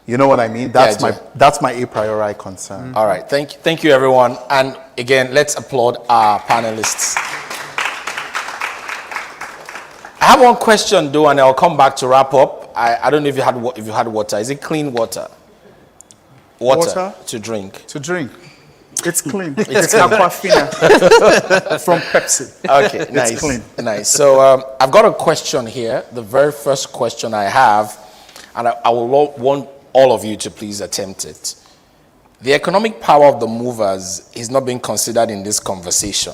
You know what I mean? That's I do. that's my a priori concern. All right. Thank you, everyone. And again, let's applaud our panelists. I have one question, though, and I'll come back to wrap up. I don't know if you had water. Is it clean water? Water to drink. To drink. It's clean. It's Aquafina from Pepsi. Okay, nice. It's clean. Nice. So I've got a question here. The very first question I have, and I will want all of you to please attempt it. The economic power of the movers is not being considered in this conversation.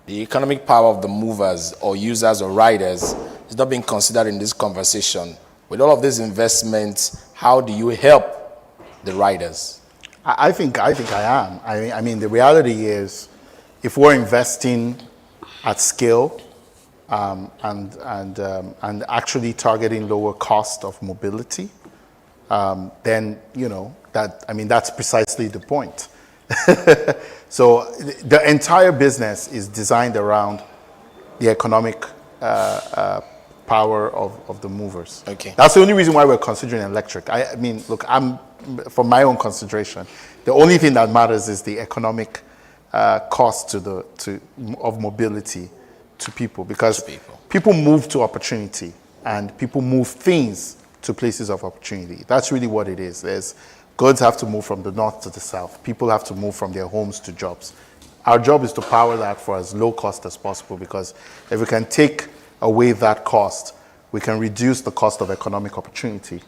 The economic power of the movers or users or riders is not being considered in this conversation. With all of these investments, how do you help the riders? I think I am. I mean, the reality is, if we're investing at scale and actually targeting lower cost of mobility, then that's precisely the point. So the entire business is designed around the economic power of the movers. Okay. That's the only reason why we're considering electric. I mean, look, for my own consideration, the only thing that matters is the economic cost of mobility to people, because people move to opportunity and people move things to places of opportunity. That's really what it is. Goods have to move from the north to the south. People have to move from their homes to jobs. Our job is to power that for as low cost as possible, because if we can take away that cost, we can reduce the cost of economic opportunity,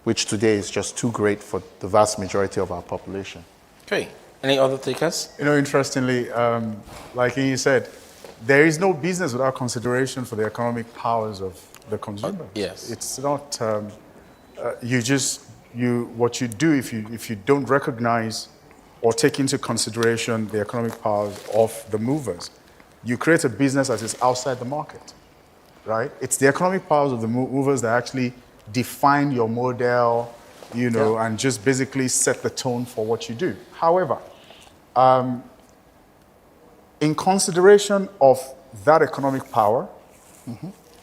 which today is just too great for the vast majority of our population. Okay. Any other takers? Interestingly, like you said, there is no business without consideration for the economic powers of the consumer. Yes. It's not, what you do if you don't recognize or take into consideration the economic powers of the movers, you create a business that is outside the market, right? It's the economic powers of the movers that actually define your model, and just basically set the tone for what you do. However, in consideration of that economic power,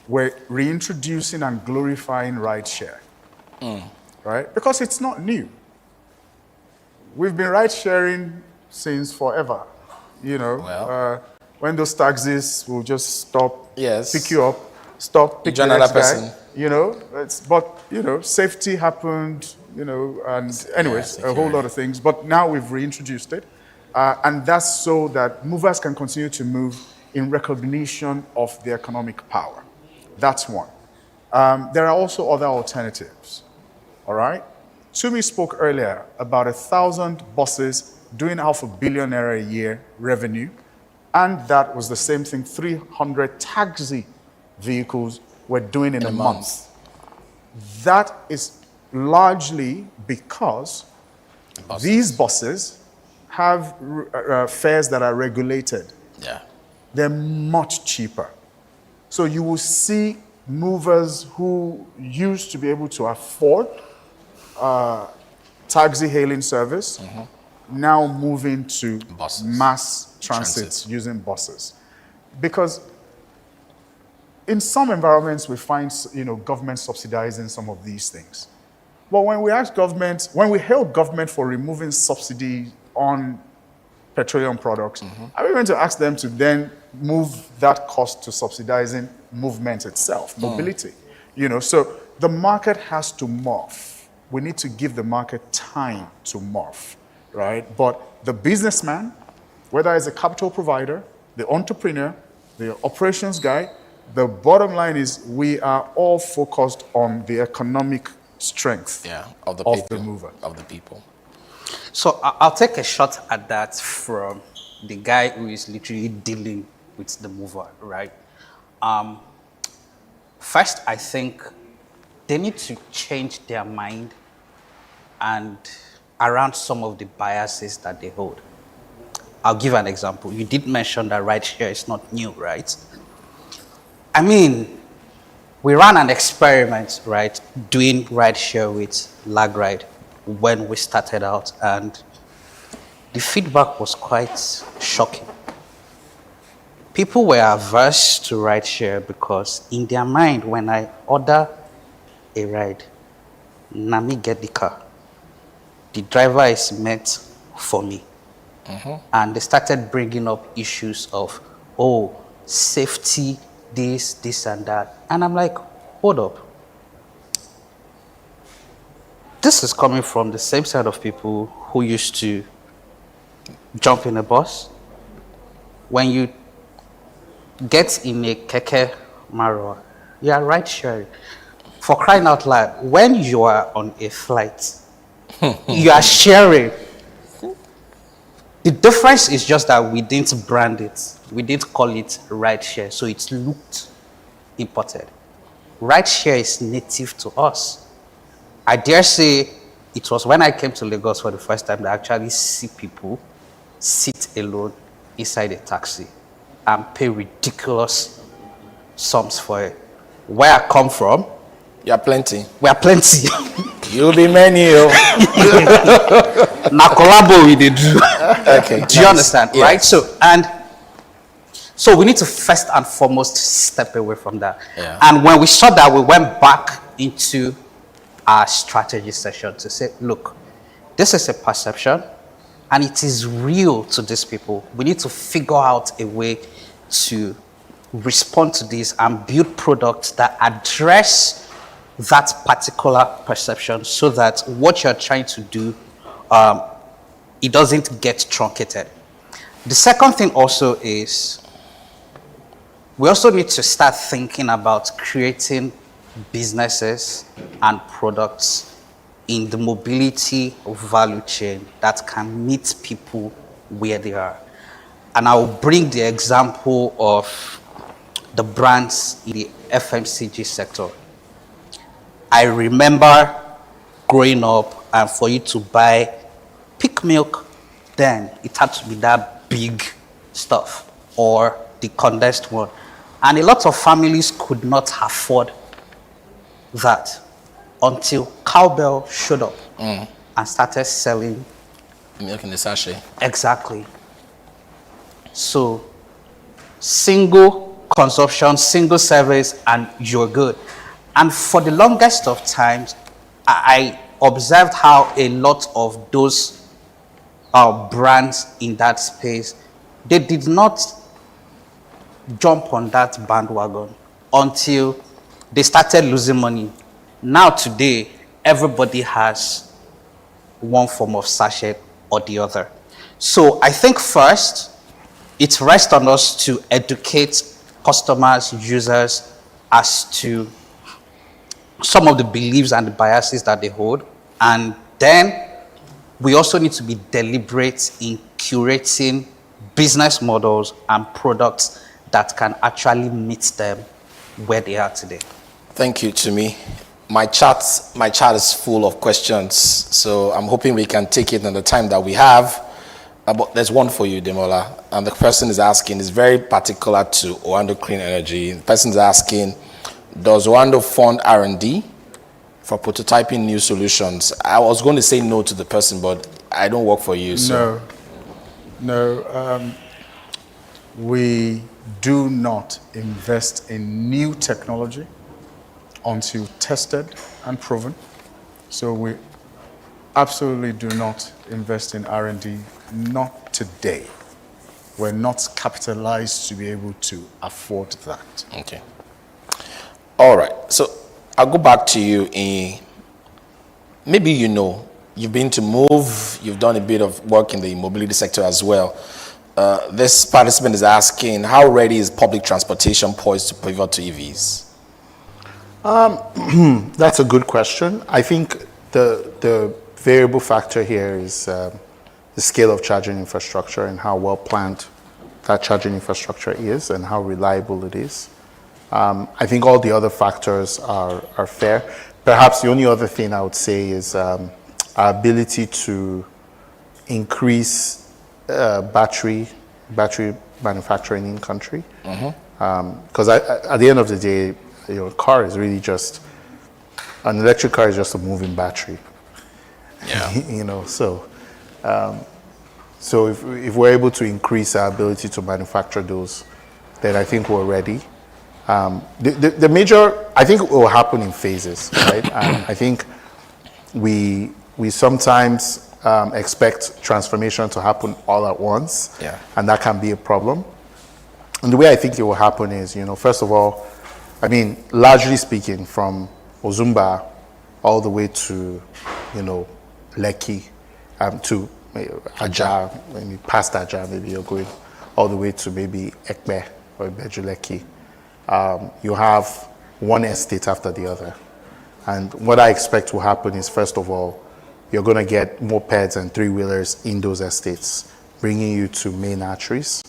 we're reintroducing and glorifying rideshare, right? Because it's not new. We've been ride-sharing since forever, when those taxis will just stop, pick you up, stop, pick the next guy, safety happened, and anyways, a whole lot of things. But now we've reintroduced it, and that's so that movers can continue to move in recognition of the economic power. That's one. There are also other alternatives, all right? Sumi spoke earlier about 1,000 buses doing $500 million a year revenue, and that was the same thing 300 taxi vehicles were doing in a month. That is largely because these buses have fares that are regulated. Yeah. They're much cheaper. So you will see movers who used to be able to afford taxi hailing service now moving to mass transit using buses. Because in some environments we find government subsidizing some of these things. But when we hail government for removing subsidy on petroleum products, are we going to ask them to then move that cost to subsidizing movement itself, mobility? So the market has to morph. We need to give the market time to morph, right? But the businessman, whether it's a capital provider, the entrepreneur, the operations guy, the bottom line is we are all focused on the economic strength of the people. So I'll take a shot at that from the guy who is literally dealing with the mover, right? First, I think they need to change their mind and around some of the biases that they hold. I'll give an example. You did mention that rideshare is not new, right? I mean, we ran an experiment, right, doing rideshare with LagRide when we started out, and the feedback was quite shocking. People were averse to rideshare because in their mind, when I order a ride, Nami get the car. The driver is meant for me. And they started bringing up issues of, safety, this and that. And I'm like, hold up. This is coming from the same set of people who used to jump in a bus. When you get in a keke marwa, you are ride sharing. For crying out loud, when you are on a flight, you are sharing. The difference is just that we didn't brand it. We didn't call it ride share, so it looked imported. Ride share is native to us. I dare say it was when I came to Lagos for the first time that I actually see people sit alone inside a taxi and pay ridiculous sums for it. Where I come from, You are plenty. we are plenty. You'll be many. Oh. Na collabo we did do. Okay. Do you understand? Yes. Right? So we need to first and foremost step away from that. Yeah. And when we saw that, we went back into our strategy session to say, look, this is a perception and it is real to these people. We need to figure out a way to respond to this and build products that address that particular perception so that what you're trying to do, it doesn't get truncated. The second thing also is we also need to start thinking about creating businesses and products in the mobility value chain that can meet people where they are. And I will bring the example of the brands in the FMCG sector. I remember growing up, and for you to buy peak milk, then it had to be that big stuff or the condensed one. And a lot of families could not afford that until Cowbell showed up and started selling. Milk in the sachet. Exactly. So, single consumption, single service, and you're good. And for the longest of times, I observed how a lot of those brands in that space, they did not jump on that bandwagon until they started losing money. Now today, everybody has one form of sachet or the other. So I think first, it rests on us to educate customers, users, as to some of the beliefs and the biases that they hold. And then we also need to be deliberate in curating business models and products that can actually meet them where they are today. Thank you, to me. My chat is full of questions, so I'm hoping we can take it in the time that we have. But there's one for you, Demola, and the person is asking, is very particular to Oando Clean Energy. The person is asking, does Oando fund R&D for prototyping new solutions? I was going to say no to the person, but I don't work for you. So. No. We do not invest in new technology until tested and proven. So we absolutely do not invest in R&D, not today. We're not capitalized to be able to afford that. Okay. All right. So I'll go back to you. Maybe you've been to Move, you've done a bit of work in the mobility sector as well. This participant is asking, how ready is public transportation poised to pivot to EVs? That's a good question. I think the variable factor here is the scale of charging infrastructure and how well planned that charging infrastructure is and how reliable it is. I think all the other factors are fair. Perhaps the only other thing I would say is our ability to increase battery manufacturing in country. Because at the end of the day, your car is really just an electric car is just a moving battery. Yeah. So if we're able to increase our ability to manufacture those, then I think we're ready. The major, I think it will happen in phases, right? I think we sometimes expect transformation to happen all at once, and that can be a problem. And the way I think it will happen is, first of all, largely speaking, from Ozumba all the way to, Lekki, to Ajah, maybe past Ajah, maybe you're going all the way to maybe Ekpe or Bejuleki. You have one estate after the other. And what I expect will happen is, first of all, you're going to get mopeds and three-wheelers in those estates, bringing you to main arteries.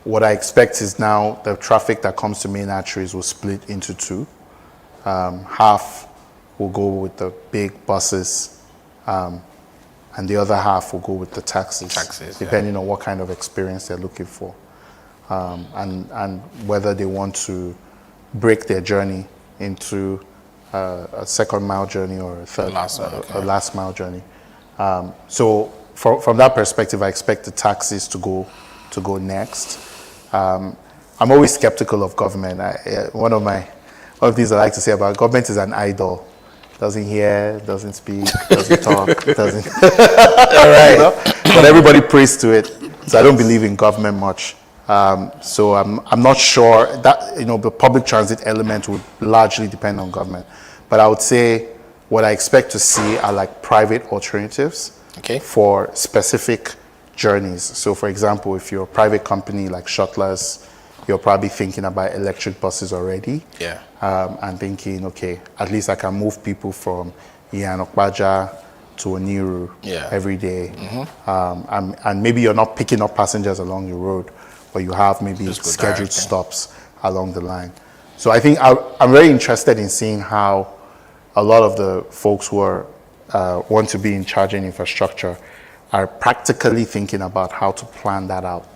What I expect is now the traffic that comes to main arteries will split into two. Half will go with the big buses, and the other half will go with the taxis, depending on what kind of experience they're looking for. and whether they want to break their journey into a second mile journey or a third, a last mile journey. So from that perspective, I expect the taxis to go next. I'm always skeptical of government. One of these I like to say about government is an idol. Doesn't hear, doesn't speak, doesn't talk, doesn't. All right. You know? But everybody prays to it. So I don't believe in government much. So I'm not sure that the public transit element would largely depend on government. But I would say what I expect to see are like private alternatives for specific journeys. So for example, if you're a private company like Shuttlers, you're probably thinking about electric buses already. Yeah. And thinking, okay, at least I can move people from Iyanokbaja to Oniru every day. And maybe you're not picking up passengers along the road, but you have maybe scheduled stops along the line. So I think I'm very interested in seeing how a lot of the folks who want to be in charging infrastructure are practically thinking about how to plan that out.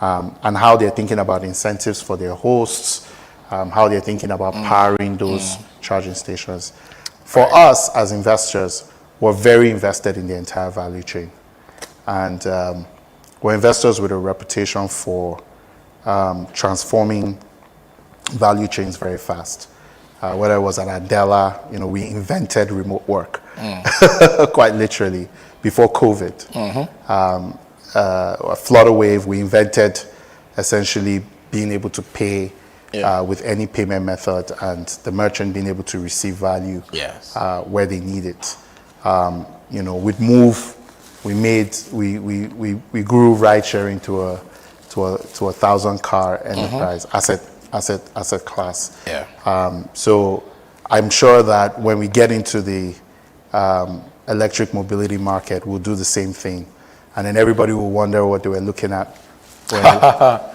And how they're thinking about incentives for their hosts, how they're thinking about powering those charging stations. For us as investors, we're very invested in the entire value chain. And we're investors with a reputation for transforming value chains very fast. Whether it was at Adela, we invented remote work, quite literally, before COVID. Flutterwave, we invented essentially being able to pay with any payment method, and the merchant being able to receive value where they need it. With Move, we grew ride sharing to a 1,000-car enterprise asset class. So I'm sure that when we get into the electric mobility market, we'll do the same thing. And then everybody will wonder what they were looking at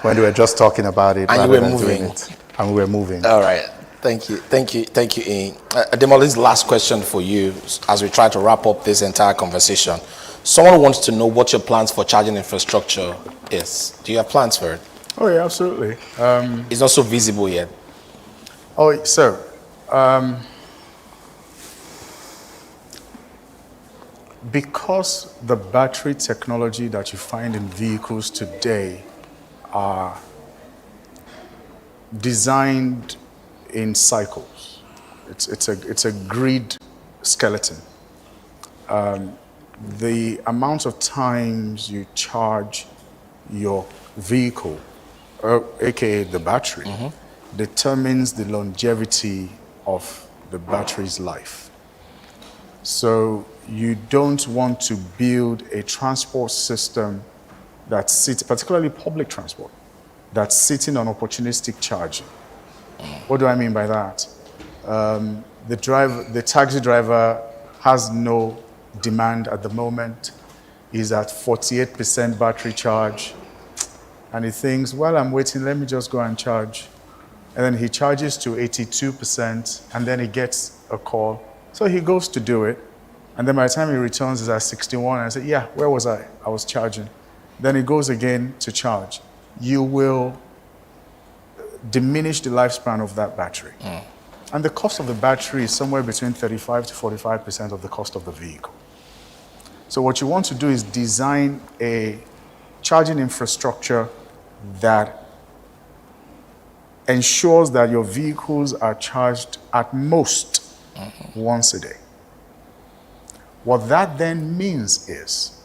when they were just talking about it. And you were moving. And we were moving. All right. Thank you, Ian. Ademola's last question for you as we try to wrap up this entire conversation. Someone wants to know what your plans for charging infrastructure is. Do you have plans for it? Oh, yeah, absolutely. It's not so visible yet. Oh, so, because the battery technology that you find in vehicles today are designed in cycles. It's a grid skeleton. The amount of times you charge your vehicle, aka the battery, determines the longevity of the battery's life. So you don't want to build a transport system that sits, particularly public transport, that's sitting on opportunistic charging. What do I mean by that? The taxi driver has no demand at the moment. He's at 48% battery charge. And he thinks, well, I'm waiting, let me just go and charge. And then he charges to 82%, and then he gets a call. So he goes to do it. And then by the time he returns, he's at 61. And I say, yeah, where was I? I was charging. Then he goes again to charge. You will diminish the lifespan of that battery. And the cost of the battery is somewhere between 35 to 45% of the cost of the vehicle. So what you want to do is design a charging infrastructure that ensures that your vehicles are charged at most once a day. What that then means is,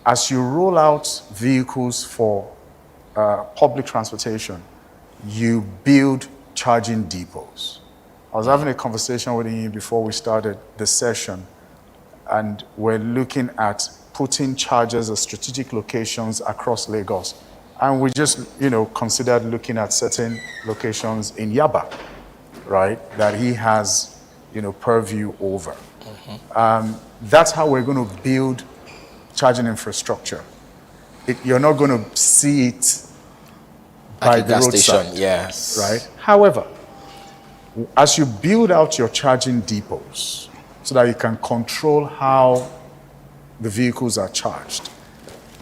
as you roll out vehicles for public transportation, you build charging depots. I was having a conversation with you before we started the session, and we're looking at putting chargers at strategic locations across Lagos. And we just, considered looking at certain locations in Yaba, right, that he has, purview over. That's how we're going to build charging infrastructure. You're not going to see it by the roadside, yes. right? However, as you build out your charging depots so that you can control how the vehicles are charged,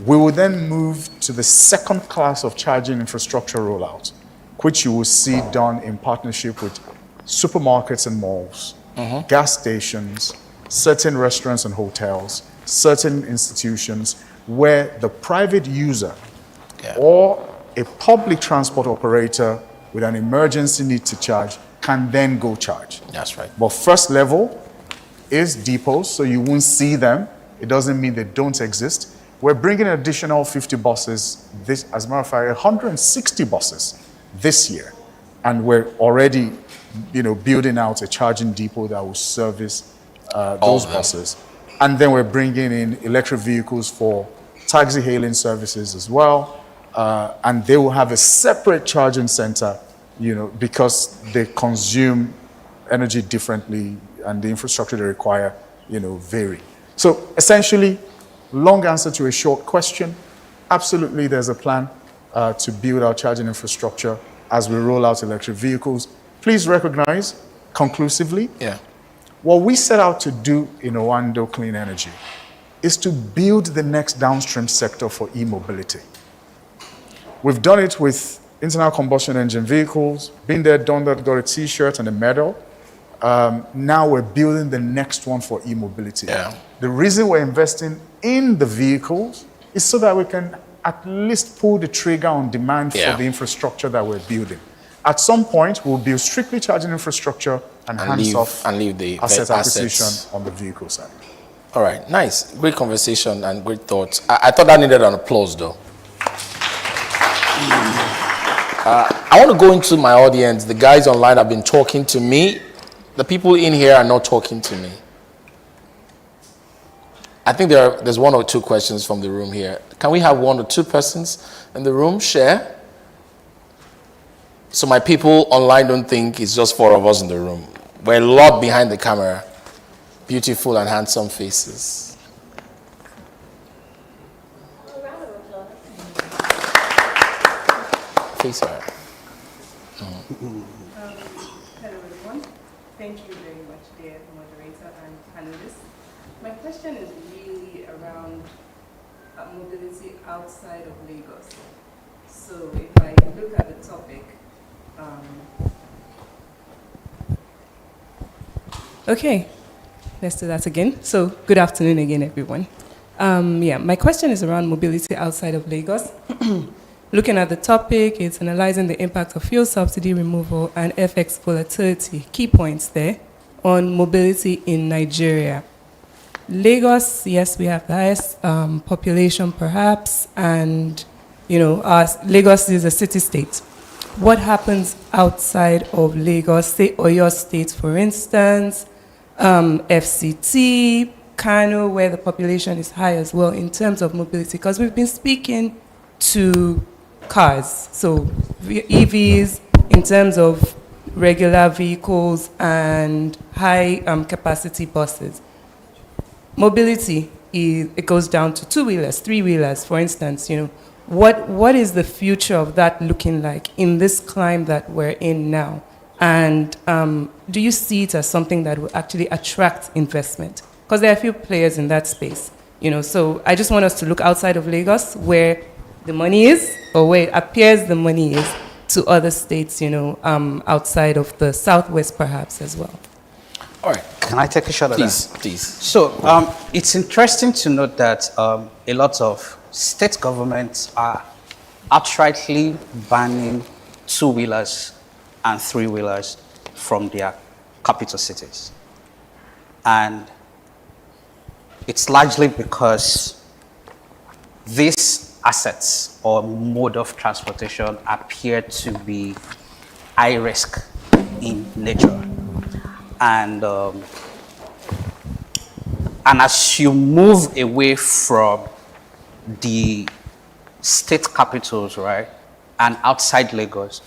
We will then move to the second class of charging infrastructure rollout, which you will see done in partnership with supermarkets and malls, gas stations, certain restaurants and hotels, certain institutions where the private user or a public transport operator with an emergency need to charge can then go charge. That's right. But first level is depots, so you won't see them. It doesn't mean they don't exist. We're bringing an additional 50 buses, as a matter of fact, 160 buses this year. And we're already building out a charging depot that will service those buses. And then we're bringing in electric vehicles for taxi hailing services as well. And they will have a separate charging center, because they consume energy differently and the infrastructure they require, vary. So essentially, long answer to a short question, absolutely there's a plan to build our charging infrastructure as we roll out electric vehicles. Please recognize conclusively, what we set out to do in Oando Clean Energy is to build the next downstream sector for e-mobility. We've done it with internal combustion engine vehicles, been there, done that, got a t-shirt and a medal. Now we're building the next one for e-mobility. The reason we're investing in the vehicles is so that we can at least pull the trigger on demand for the infrastructure that we're building. At some point, we'll build strictly charging infrastructure and hands off leave the asset acquisition on the vehicle side. All right, nice. Great conversation and great thoughts. I thought that needed an applause, though. I want to go into my audience. The guys online have been talking to me. The people in here are not talking to me. I think there's one or two questions from the room here. Can we have one or two persons in the room share? So my people online don't think it's just four of us in the room. We're a lot behind the camera. Beautiful and handsome faces. Face her. Hello everyone. Thank you very much, dear moderator and panelists. My question is really around mobility outside of Lagos. So if I look at the topic, okay, let's do that again. So good afternoon again, everyone. My question is around mobility outside of Lagos. Looking at the topic, it's analyzing the impact of fuel subsidy removal and FX volatility. Key points there on mobility in Nigeria. Lagos, yes, we have the highest population perhaps, and Lagos is a city-state. What happens outside of Lagos, say Oyo State, for instance, FCT, Kano, where the population is high as well in terms of mobility? Because we've been speaking to cars, so EVs in terms of regular vehicles and high capacity buses. Mobility, it goes down to two-wheelers, three-wheelers, for instance. What is the future of that looking like in this climate that we're in now? And do you see it as something that will actually attract investment? Because there are a few players in that space. So I just want us to look outside of Lagos, where the money is, or where it appears the money is, to other states, outside of the Southwest perhaps as well. All right. Can I take a shot at that? Please. So it's interesting to note that a lot of state governments are outrightly banning two-wheelers and three-wheelers from their capital cities. And it's largely because these assets or mode of transportation appear to be high risk in nature. And as you move away from the state capitals, right, and outside Lagos,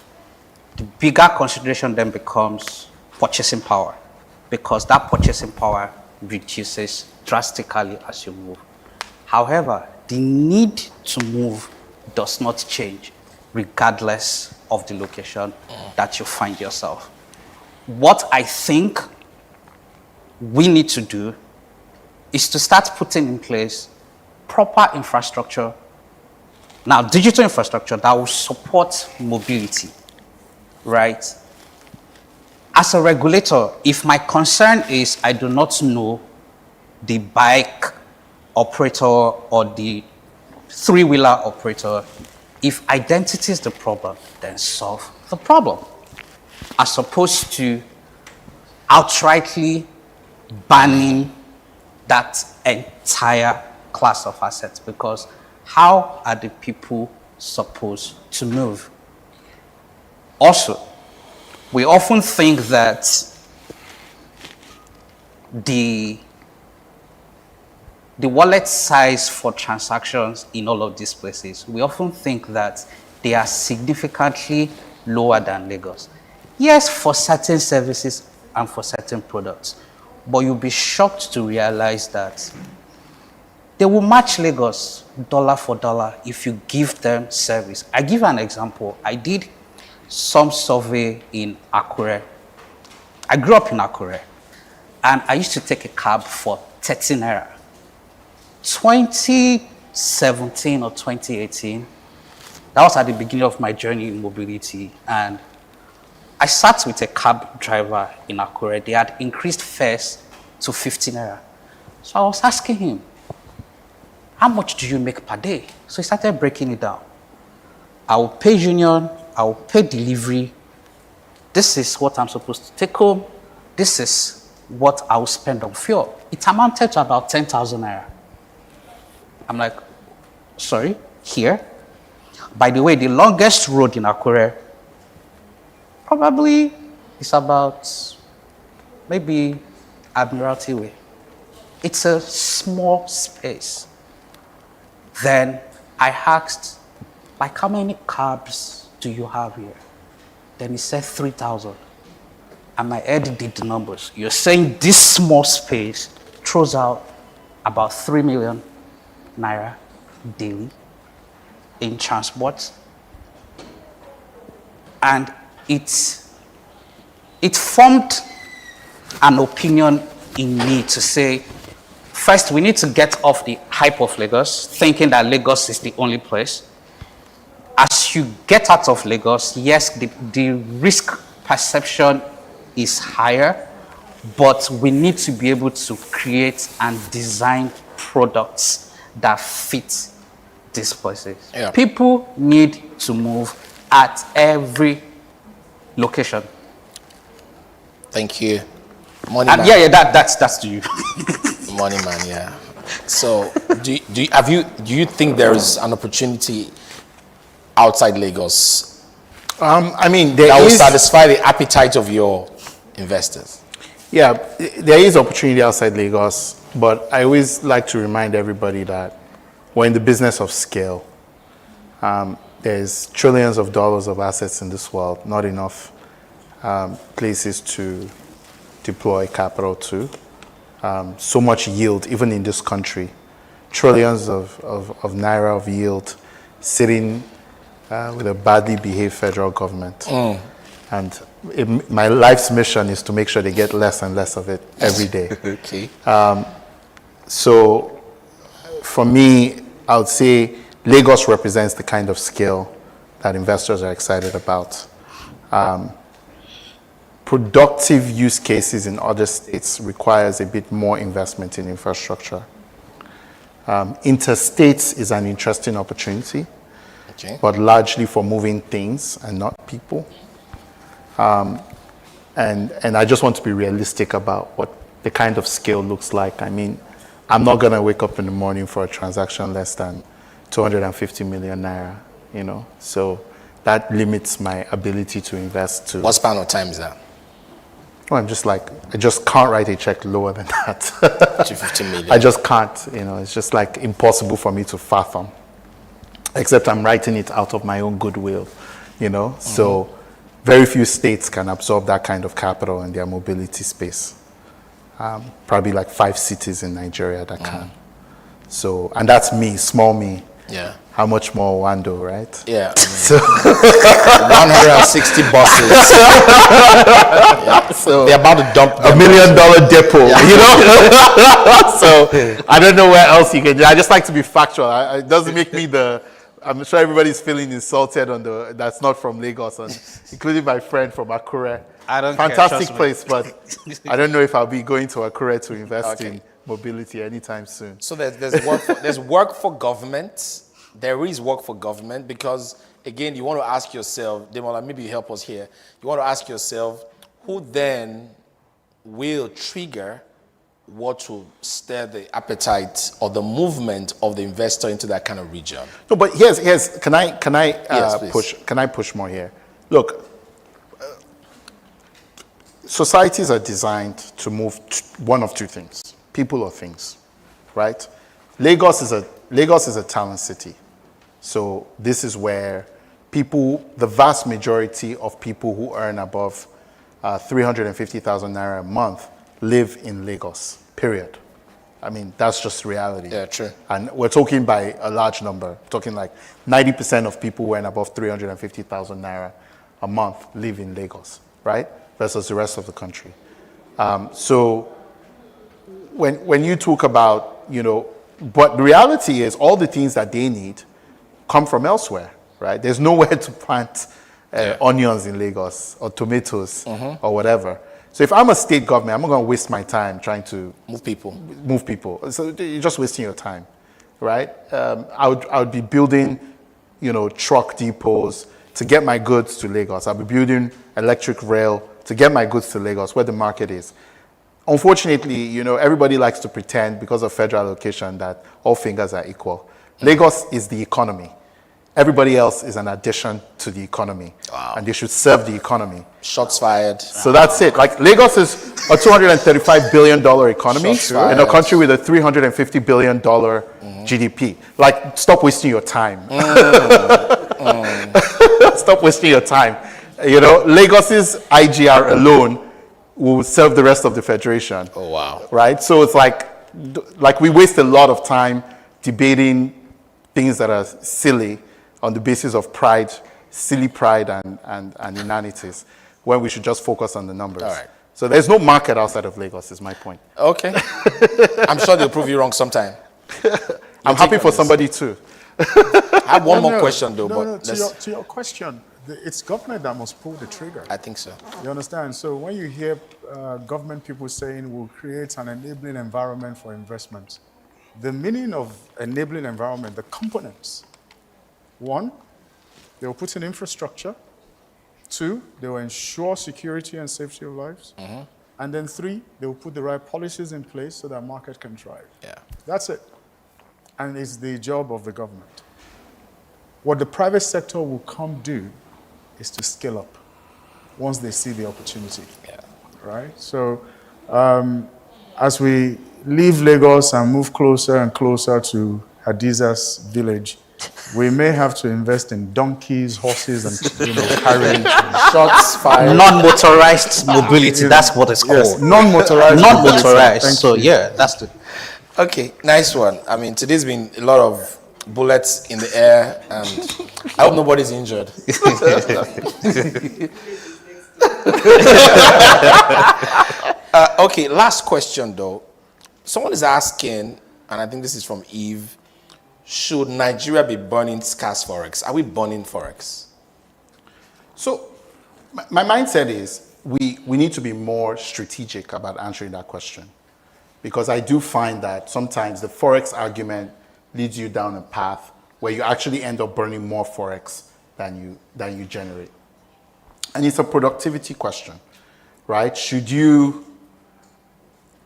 the bigger consideration then becomes purchasing power, because that purchasing power reduces drastically as you move. However, the need to move does not change regardless of the location that you find yourself. What I think we need to do is to start putting in place proper infrastructure, now digital infrastructure that will support mobility, right? As a regulator, if my concern is I do not know the bike operator or the three-wheeler operator, if identity is the problem, then solve the problem, as opposed to outrightly banning that entire class of assets, because how are the people supposed to move? Also, we often think that the wallet size for transactions in all of these places, we often think that they are significantly lower than Lagos. Yes, for certain services and for certain products, but you'll be shocked to realize that they will match Lagos dollar for dollar if you give them service. I give an example. I did some survey in Akure. I grew up in Akure, and I used to take a cab for 30 naira. 2017 or 2018, that was at the beginning of my journey in mobility, and I sat with a cab driver in Akure. They had increased fares to 50 naira. So I was asking him, how much do you make per day? So he started breaking it down. I will pay union, I will pay delivery. This is what I'm supposed to take home. This is what I will spend on fuel. It amounted to about 10,000 naira. I'm like, sorry, here? By the way, the longest road in Akure probably is about maybe Admiralty Way. It's a small space. Then I asked, like, how many cabs do you have here? Then he said 3,000. And my head did the numbers. You're saying this small space throws out about 3 million naira daily in transport. And it formed an opinion in me to say, first, we need to get off the hype of Lagos, thinking that Lagos is the only place. As you get out of Lagos, yes, the risk perception is higher, but we need to be able to create and design products that fit these places. Yeah. People need to move at every location. Thank you. Money And man. that's to you. Money man, yeah. So, do you think there is an opportunity outside Lagos I mean, that there will is, satisfy the appetite of your investors? yeah, there is opportunity outside Lagos, but I always like to remind everybody that we're in the business of scale. There's trillions of dollars of assets in this world, not enough places to deploy capital to. So much yield, even in this country. Trillions of naira of yield sitting with a badly behaved federal government. And my life's mission is to make sure they get less and less of it every day. Okay. So for me, I would say Lagos represents the kind of scale that investors are excited about. Productive use cases in other states requires a bit more investment in infrastructure. Interstates is an interesting opportunity, Okay. but largely for moving things and not people. And I just want to be realistic about what the kind of scale looks like. I mean, I'm not going to wake up in the morning for a transaction less than 250 million naira, you know. So that limits my ability to invest to. What span of time is that? Well, I just can't write a check lower than that. 250 million. I just can't, you know, it's just like impossible for me to fathom. Except I'm writing it out of my own goodwill, you know. Mm-hmm. So very few states can absorb that kind of capital in their mobility space. Probably like 5 cities in Nigeria that can. So, and that's me, small me. Yeah. how much more Oando, right? Yeah. So 160 buses. Yeah. So They're about to dump $1 million depot, you know? So I don't know where else you can do. I just like to be factual. It doesn't make me I'm sure everybody's feeling insulted that's not from Lagos, and including my friend from Akure. I don't care, Fantastic trust me. place, but I don't know if I'll be going to Akure to invest Okay. in mobility anytime soon. So there's work for government. There is work for government because, again, you want to ask yourself, Demola, maybe you help us here. You want to ask yourself, who then will trigger what will stir the appetite or the movement of the investor into that kind of region? No, but here's can I Yes, please. push more here? Look, societies are designed to move one of two things: people or things, right? Lagos is a talent city, so this is where the vast majority of people who earn above 350,000 naira a month live in Lagos. Period. I mean, that's just reality. Yeah, true. And we're talking by a large number. We're talking like 90% of people who earn above 350,000 naira a month live in Lagos, right? Versus the rest of the country. So when you talk about, but the reality is all the things that they need come from elsewhere, right? There's nowhere to plant onions in Lagos or tomatoes or whatever. So if I'm a state government, I'm not going to waste my time trying to Move people. So you're just wasting your time, right? I would be building, truck depots to get my goods to Lagos. I'll be building electric rail to get my goods to Lagos, where the market is. Unfortunately, everybody likes to pretend because of federal allocation that all fingers are equal. Lagos is the economy. Everybody else is an addition to the economy. Wow. And they should serve the economy. Shots fired. So that's it. Like Lagos is a $235 billion economy Shots fired. in a country with a $350 billion GDP. Like, stop wasting your time. Stop wasting your time. Lagos's IGR alone will serve the rest of the federation. Oh, wow. Right? So it's like we waste a lot of time debating things that are silly on the basis of pride, silly pride and inanities, when we should just focus on the numbers. All right. So there's no market outside of Lagos, is my point. Okay. I'm sure they'll prove you wrong sometime. I'm happy for somebody too. I have one more question, though, but to your question, it's government that must pull the trigger. I think so. You understand? So when you hear government people saying we'll create an enabling environment for investment, the meaning of enabling environment, the components: one, they will put in infrastructure; two, they will ensure security and safety of lives; and then three, they will put the right policies in place so that market can thrive. Yeah. That's it. And it's the job of the government. What the private sector will come do is to scale up once they see the opportunity. Yeah. Right? So as we leave Lagos and move closer and closer to Hadiza's village, we may have to invest in donkeys, horses, and carriage. Shots fired. Non-motorized mobility, that's what it's called. Yes, non-motorized. Non-motorized. Thank So you. yeah, that's the. Okay, nice one. I mean, today's been a lot of bullets in the air, and I hope nobody's injured. Okay, last question though. Someone is asking, and I think this is from Eve, should Nigeria be burning scarce forex? Are we burning forex? So my mindset is we need to be more strategic about answering that question, because I do find that sometimes the forex argument leads you down a path where you actually end up burning more forex than you generate. And it's a productivity question, right? Should you,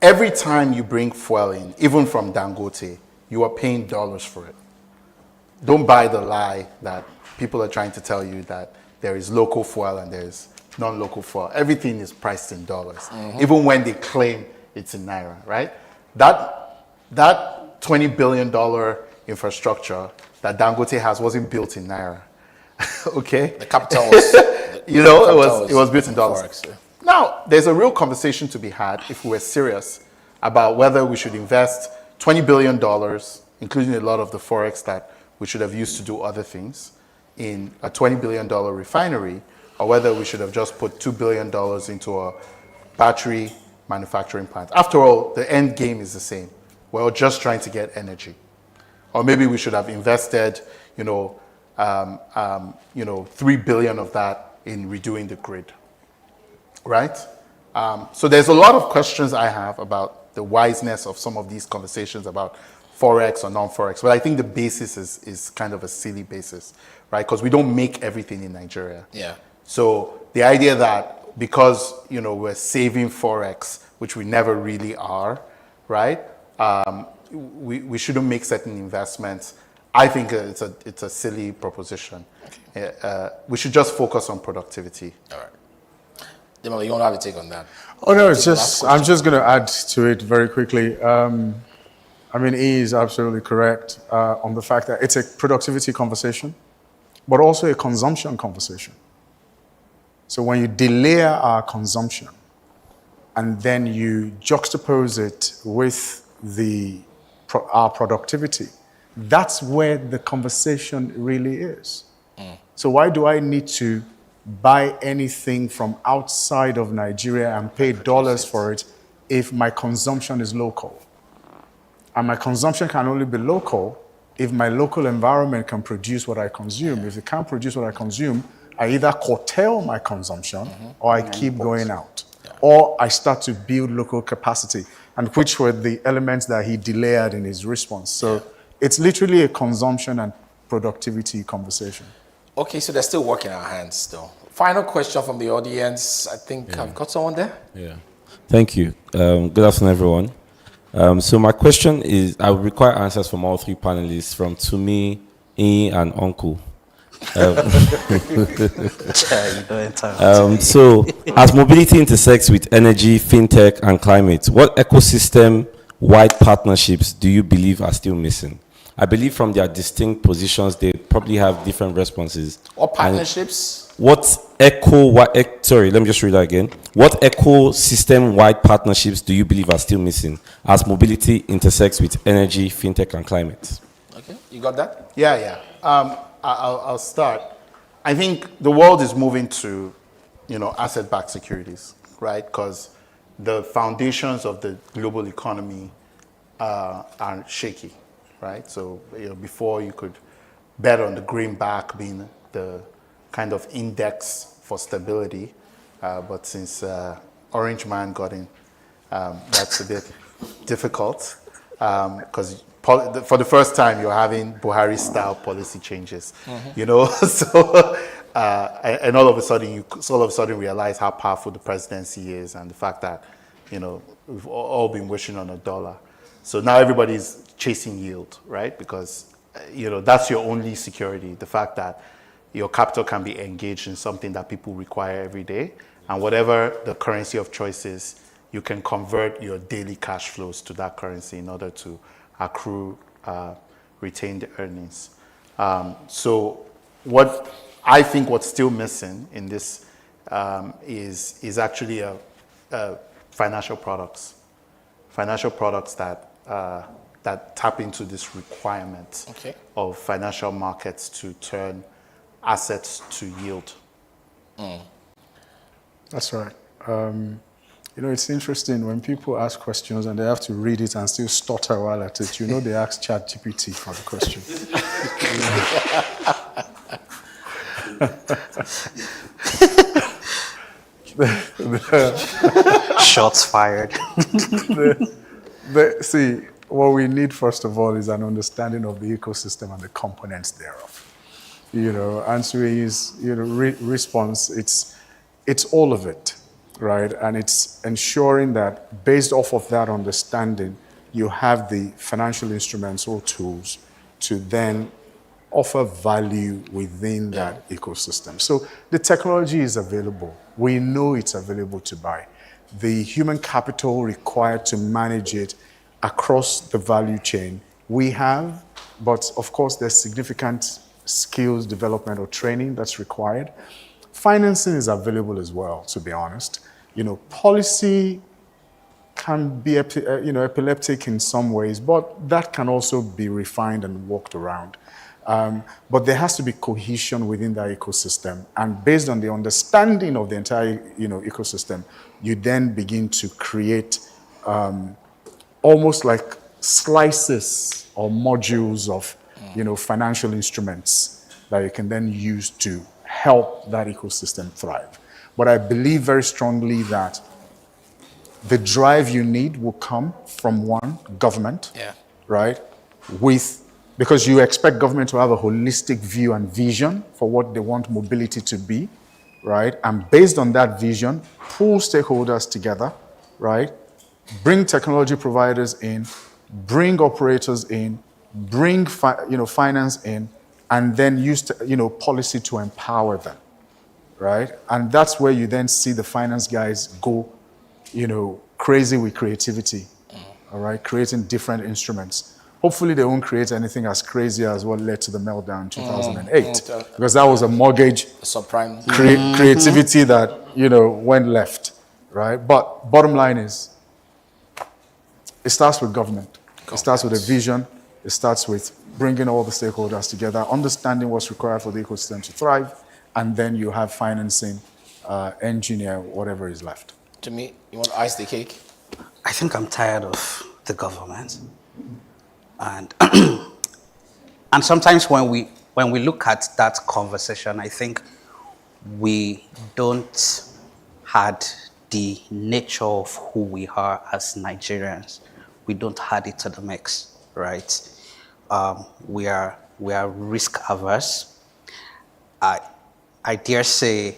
every time you bring fuel in, even from Dangote, you are paying dollars for it. Don't buy the lie that people are trying to tell you that there is local fuel and there's non-local fuel. Everything is priced in dollars, even when they claim it's in Naira, right? That $20 billion infrastructure that Dangote has wasn't built in Naira, okay? The capital was, it was built in dollars. forex, yeah. Now, there's a real conversation to be had if we were serious about whether we should invest $20 billion, including a lot of the forex that we should have used to do other things in a $20 billion refinery, or whether we should have just put $2 billion into a battery manufacturing plant. After all, the end game is the same. We're all just trying to get energy. Or maybe we should have invested, 3 billion of that in redoing the grid, right? So there's a lot of questions I have about the wiseness of some of these conversations about Forex or non-Forex, but I think the basis is kind of a silly basis, right? Because we don't make everything in Nigeria. Yeah. So the idea that because, we're saving Forex, which we never really are, right? We shouldn't make certain investments. I think it's a silly proposition. We should just focus on productivity. All right. Demola, you want to have a take on that? Oh no, it's just I'm just going to add to it very quickly. E is absolutely correct on the fact that it's a productivity conversation, but also a consumption conversation. So when you delay our consumption and then you juxtapose it with our productivity, that's where the conversation really is. So why do I need to buy anything from outside of Nigeria and pay dollars for it if my consumption is local? And my consumption can only be local if my local environment can produce what I consume. If it can't produce what I consume, I either curtail my consumption or I keep going out. Or I start to build local capacity, and which were the elements that he delayed in his response. So it's literally a consumption and productivity conversation. Okay, so they're still working our hands still. Final question from the audience. I think I've got someone there. Yeah. Thank you. Good afternoon, everyone. So my question is, I would require answers from all three panelists, from Tumi, E, and Uncle. So, as mobility intersects with energy, fintech, and climate, what ecosystem-wide partnerships do you believe are still missing? I believe from their distinct positions, they probably have different responses. Or partnerships? What ecosystem-wide partnerships do you believe are still missing as mobility intersects with energy, fintech, and climate? Okay, you got that? Yeah. I'll start. I think the world is moving to, asset-backed securities, right? Because the foundations of the global economy are shaky, right? So, before you could bet on the greenback being the kind of index for stability, but since Orange Man got in, that's a bit difficult because for the first time you're having Buhari-style policy changes, So and all of a sudden realize how powerful the presidency is, and the fact that we've all been wishing on a dollar. So now everybody's chasing yield, right? Because that's your only security, the fact that your capital can be engaged in something that people require every day, and whatever the currency of choice is, you can convert your daily cash flows to that currency in order to accrue retained earnings. So what I think what's still missing in this is actually financial products that tap into this requirement of financial markets to turn assets to yield. That's right. It's interesting when people ask questions and they have to read it and still stutter while at it. They ask ChatGPT for the question. Shots fired. See, what we need first of all is an understanding of the ecosystem and the components thereof. Answering his response, it's all of it, right? And it's ensuring that based off of that understanding, you have the financial instruments or tools to then offer value within that ecosystem. So the technology is available. We know it's available to buy. The human capital required to manage it across the value chain, we have, but of course there's significant skills development or training that's required. Financing is available as well, to be honest. Policy can be epileptic in some ways, but that can also be refined and worked around. But there has to be cohesion within that ecosystem. And based on the understanding of the entire ecosystem, you then begin to create almost like slices or modules of financial instruments that you can then use to help that ecosystem thrive. But I believe very strongly that the drive you need will come from one, government, Yeah. right? Because you expect government to have a holistic view and vision for what they want mobility to be, right? And based on that vision, pull stakeholders together, right? Bring technology providers in, bring operators in, bring finance in, and then use policy to empower them, right? And that's where you then see the finance guys go, crazy with creativity, all right, creating different instruments. Hopefully they won't create anything as crazy as what led to the meltdown in 2008, because that was a mortgage Subprime. creativity that, went left, right? But bottom line is, it starts with government. It starts with a vision. It starts with bringing all the stakeholders together, understanding what's required for the ecosystem to thrive, and then you have financing, engineer, whatever is left. To me, you want to ice the cake? I think I'm tired of the government. And and sometimes when we look at that conversation, I think we don't had the nature of who we are as Nigerians. We don't add it to the mix, right? We are risk averse. I dare say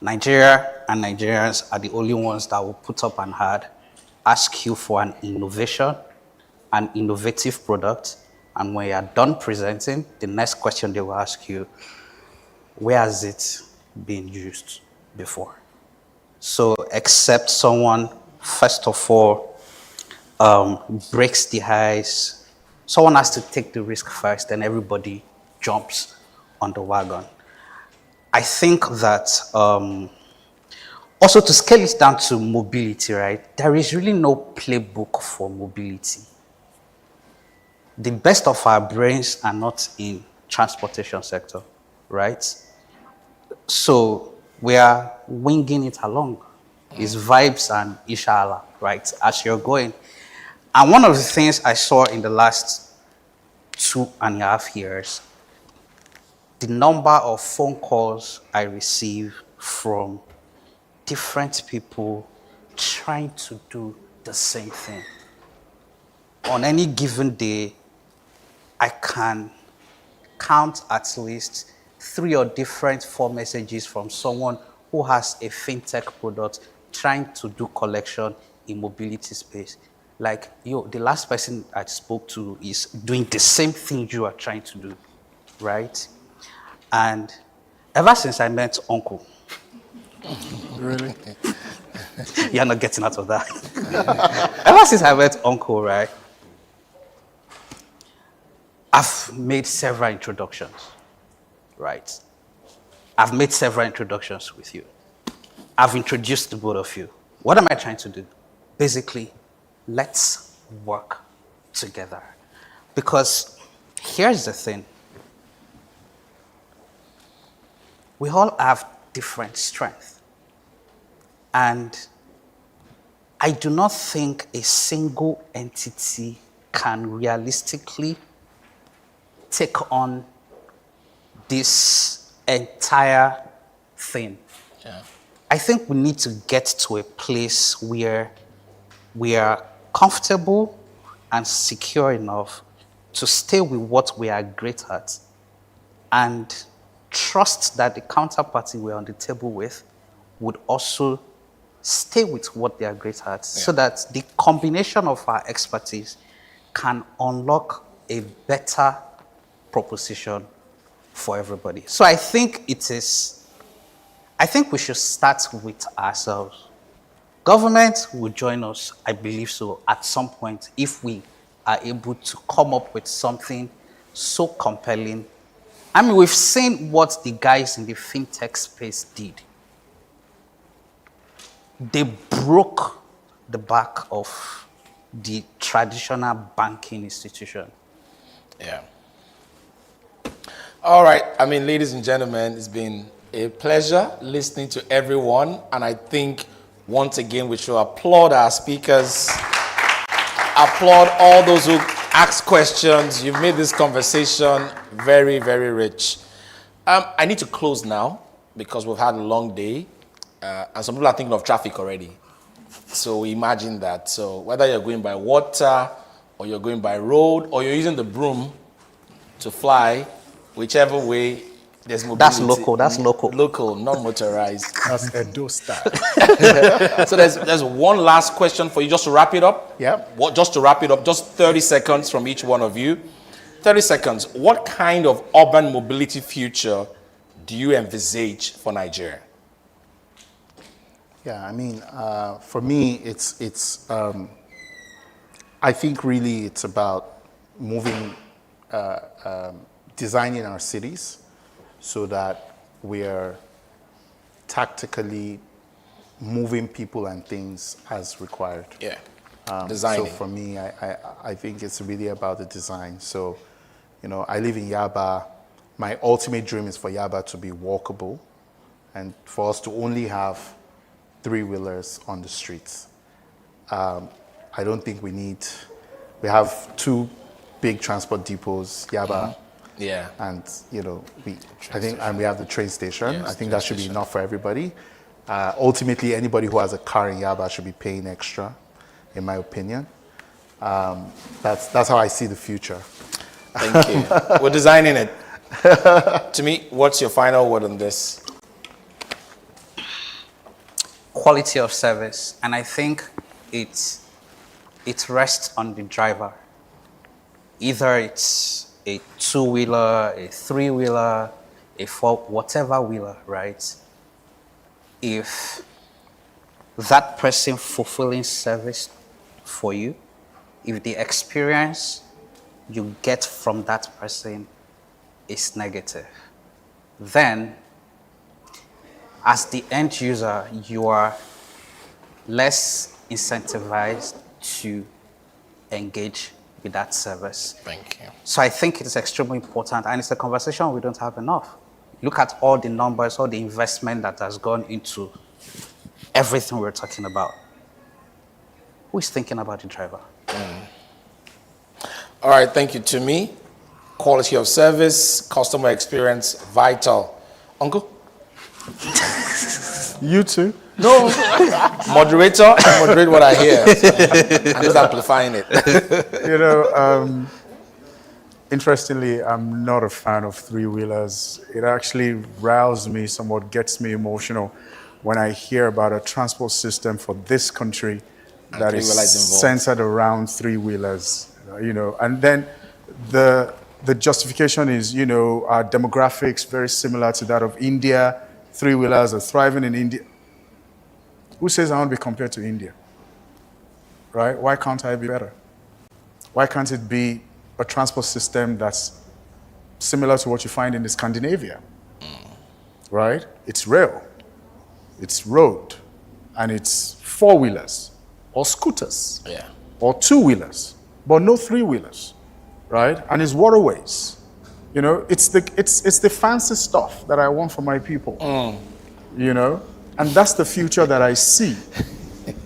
Nigeria and Nigerians are the only ones that will put up an ad, ask you for an innovation, an innovative product, and when you are done presenting, the next question they will ask you, where has it been used before? So except someone, first of all, breaks the ice, someone has to take the risk first, and everybody jumps on the wagon. I think that also to scale it down to mobility, right? There is really no playbook for mobility. The best of our brains are not in transportation sector, right? So we are winging it along. It's vibes and inshallah, right? As you're going. And one of the things I saw in the last 2.5 years, the number of phone calls I receive from different people trying to do the same thing. On any given day, I can count at least 3 or different 4 messages from someone who has a fintech product trying to do collection in mobility space. Like, the last person I spoke to is doing the same thing you are trying to do, right? And ever since I met Uncle, Really? you're not getting out of that. Ever since I met Uncle, right, I've made several introductions, right? I've made several introductions with you. I've introduced the both of you. What am I trying to do? Basically, let's work together. Because here's the thing. We all have different strengths. And I do not think a single entity can realistically take on this entire thing. Yeah. I think we need to get to a place where we are comfortable and secure enough to stay with what we are great at and trust that the counterparty we're on the table with would also stay with what they are great at, so that the combination of our expertise can unlock a better proposition for everybody. So I think we should start with ourselves. Government will join us, I believe so, at some point if we are able to come up with something so compelling. I mean, we've seen what the guys in the fintech space did. They broke the back of the traditional banking institution. Yeah. All right. I mean, ladies and gentlemen, it's been a pleasure listening to everyone. And I think, once again, we should applaud our speakers, applaud all those who asked questions. You've made this conversation very, very rich. I need to close now because we've had a long day. And some people are thinking of traffic already. So imagine that. So whether you're going by water or you're going by road or you're using the broom to fly, whichever way, there's mobility. That's local. That's local. Local, not motorized. That's Edo style. So there's one last question for you, just to wrap it up. Yeah. Just to wrap it up, just 30 seconds from each one of you. 30 seconds. What kind of urban mobility future do you envisage for Nigeria? Yeah, I mean, for me, it's I think really it's about moving, designing our cities so that we are tactically moving people and things as required. Yeah. So Designing. for me, I think it's really about the design. So, I live in Yaba. My ultimate dream is for Yaba to be walkable and for us to only have three-wheelers on the streets. I don't think we have two big transport depots, Yaba, Yeah. and we have the train station. Yes, I think that should be enough for everybody. Ultimately, anybody who has a car in Yaba should be paying extra, in my opinion. That's how I see the future. Thank you. We're designing it. To me, what's your final word on this? Quality of service, and I think it rests on the driver. Either it's a two-wheeler, a three-wheeler, a four, whatever wheeler, right? If that person fulfilling service for you, if the experience you get from that person is negative, then as the end user, you are less incentivized to engage with that service. Thank you. So I think it is extremely important, and it's a conversation we don't have enough. Look at all the numbers, all the investment that has gone into everything we're talking about. Who is thinking about the driver? All right, thank you. To me, quality of service, customer experience, vital. Uncle? You too? No. Moderator, I moderate what I hear. I'm just amplifying it. Interestingly, I'm not a fan of three-wheelers. It actually rouses me, somewhat gets me emotional when I hear about a transport system for this country that is three-wheelers involved. centered around three-wheelers, and then the justification is, our demographics very similar to that of India. Three-wheelers are thriving in India. Who says I want to be compared to India? Right? Why can't I be better? Why can't it be a transport system that's similar to what you find in Scandinavia? Right? It's rail, it's road, and it's four-wheelers or scooters Yeah. or two-wheelers, but no three-wheelers, right? And it's waterways. It's the fancy stuff that I want for my people, and that's the future that I see.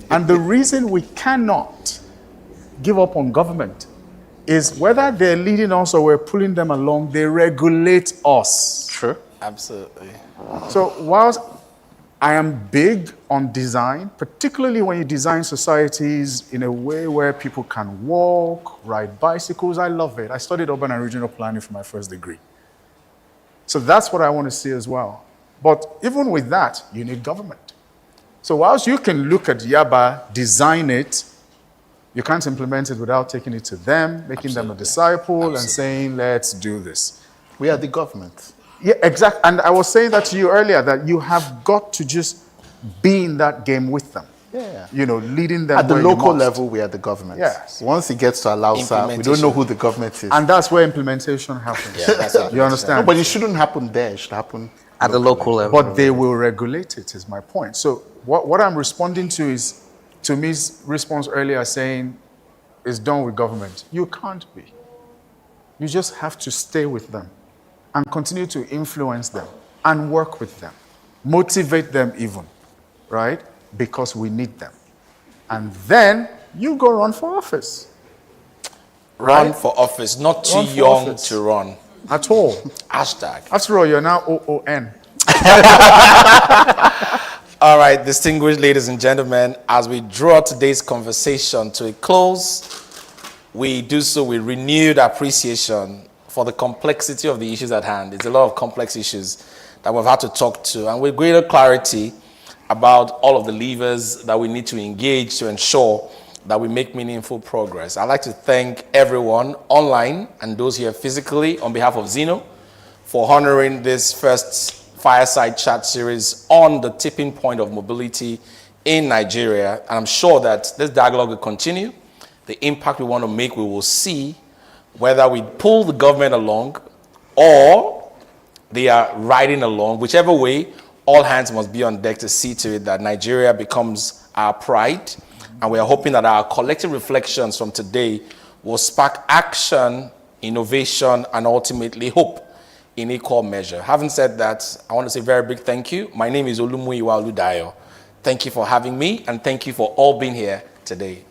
And the reason we cannot give up on government is whether they're leading us or we're pulling them along, they regulate us. Sure. Absolutely. So whilst I am big on design, particularly when you design societies in a way where people can walk, ride bicycles, I love it. I studied urban and regional planning for my first degree. So that's what I want to see as well. But even with that, you need government. So whilst you can look at Yaba, design it, you can't implement it without taking it to them, making them a disciple, and saying, let's do this. We are the government. Yeah, exactly. And I was saying that to you earlier, that you have got to just be in that game with them. Yeah. Leading them At the where you local must. level, we are the government. Yes. Once it gets to Alausa, we don't know who the government is. And that's where implementation happens. Yeah, that's what You understand? No, but it shouldn't happen there. It should happen At the local level. But they will regulate it, is my point. So what I'm responding to is, to me's response earlier saying, it's done with government. You can't be. You just have to stay with them. and continue to influence them and work with them, motivate them even, right? Because we need them. And then you go run for office. Run Right? for office, not too Run for young office. to run. At all. Hashtag. After all, you're now OON. All right, distinguished ladies and gentlemen, as we draw today's conversation to a close, we do so with renewed appreciation for the complexity of the issues at hand. It's a lot of complex issues that we've had to talk to, and with greater clarity about all of the levers that we need to engage to ensure that we make meaningful progress. I'd like to thank everyone online and those here physically on behalf of Zeno for honoring this first Fireside Chat series on the tipping point of mobility in Nigeria. And I'm sure that this dialogue will continue. The impact we want to make, we will see whether we pull the government along or they are riding along. Whichever way, all hands must be on deck to see to it that Nigeria becomes our pride. And we are hoping that our collective reflections from today will spark action, innovation, and ultimately hope in equal measure. Having said that, I want to say a very big thank you. My name is Olumuyiwa Oludayo. Thank you for having me, and thank you for all being here today.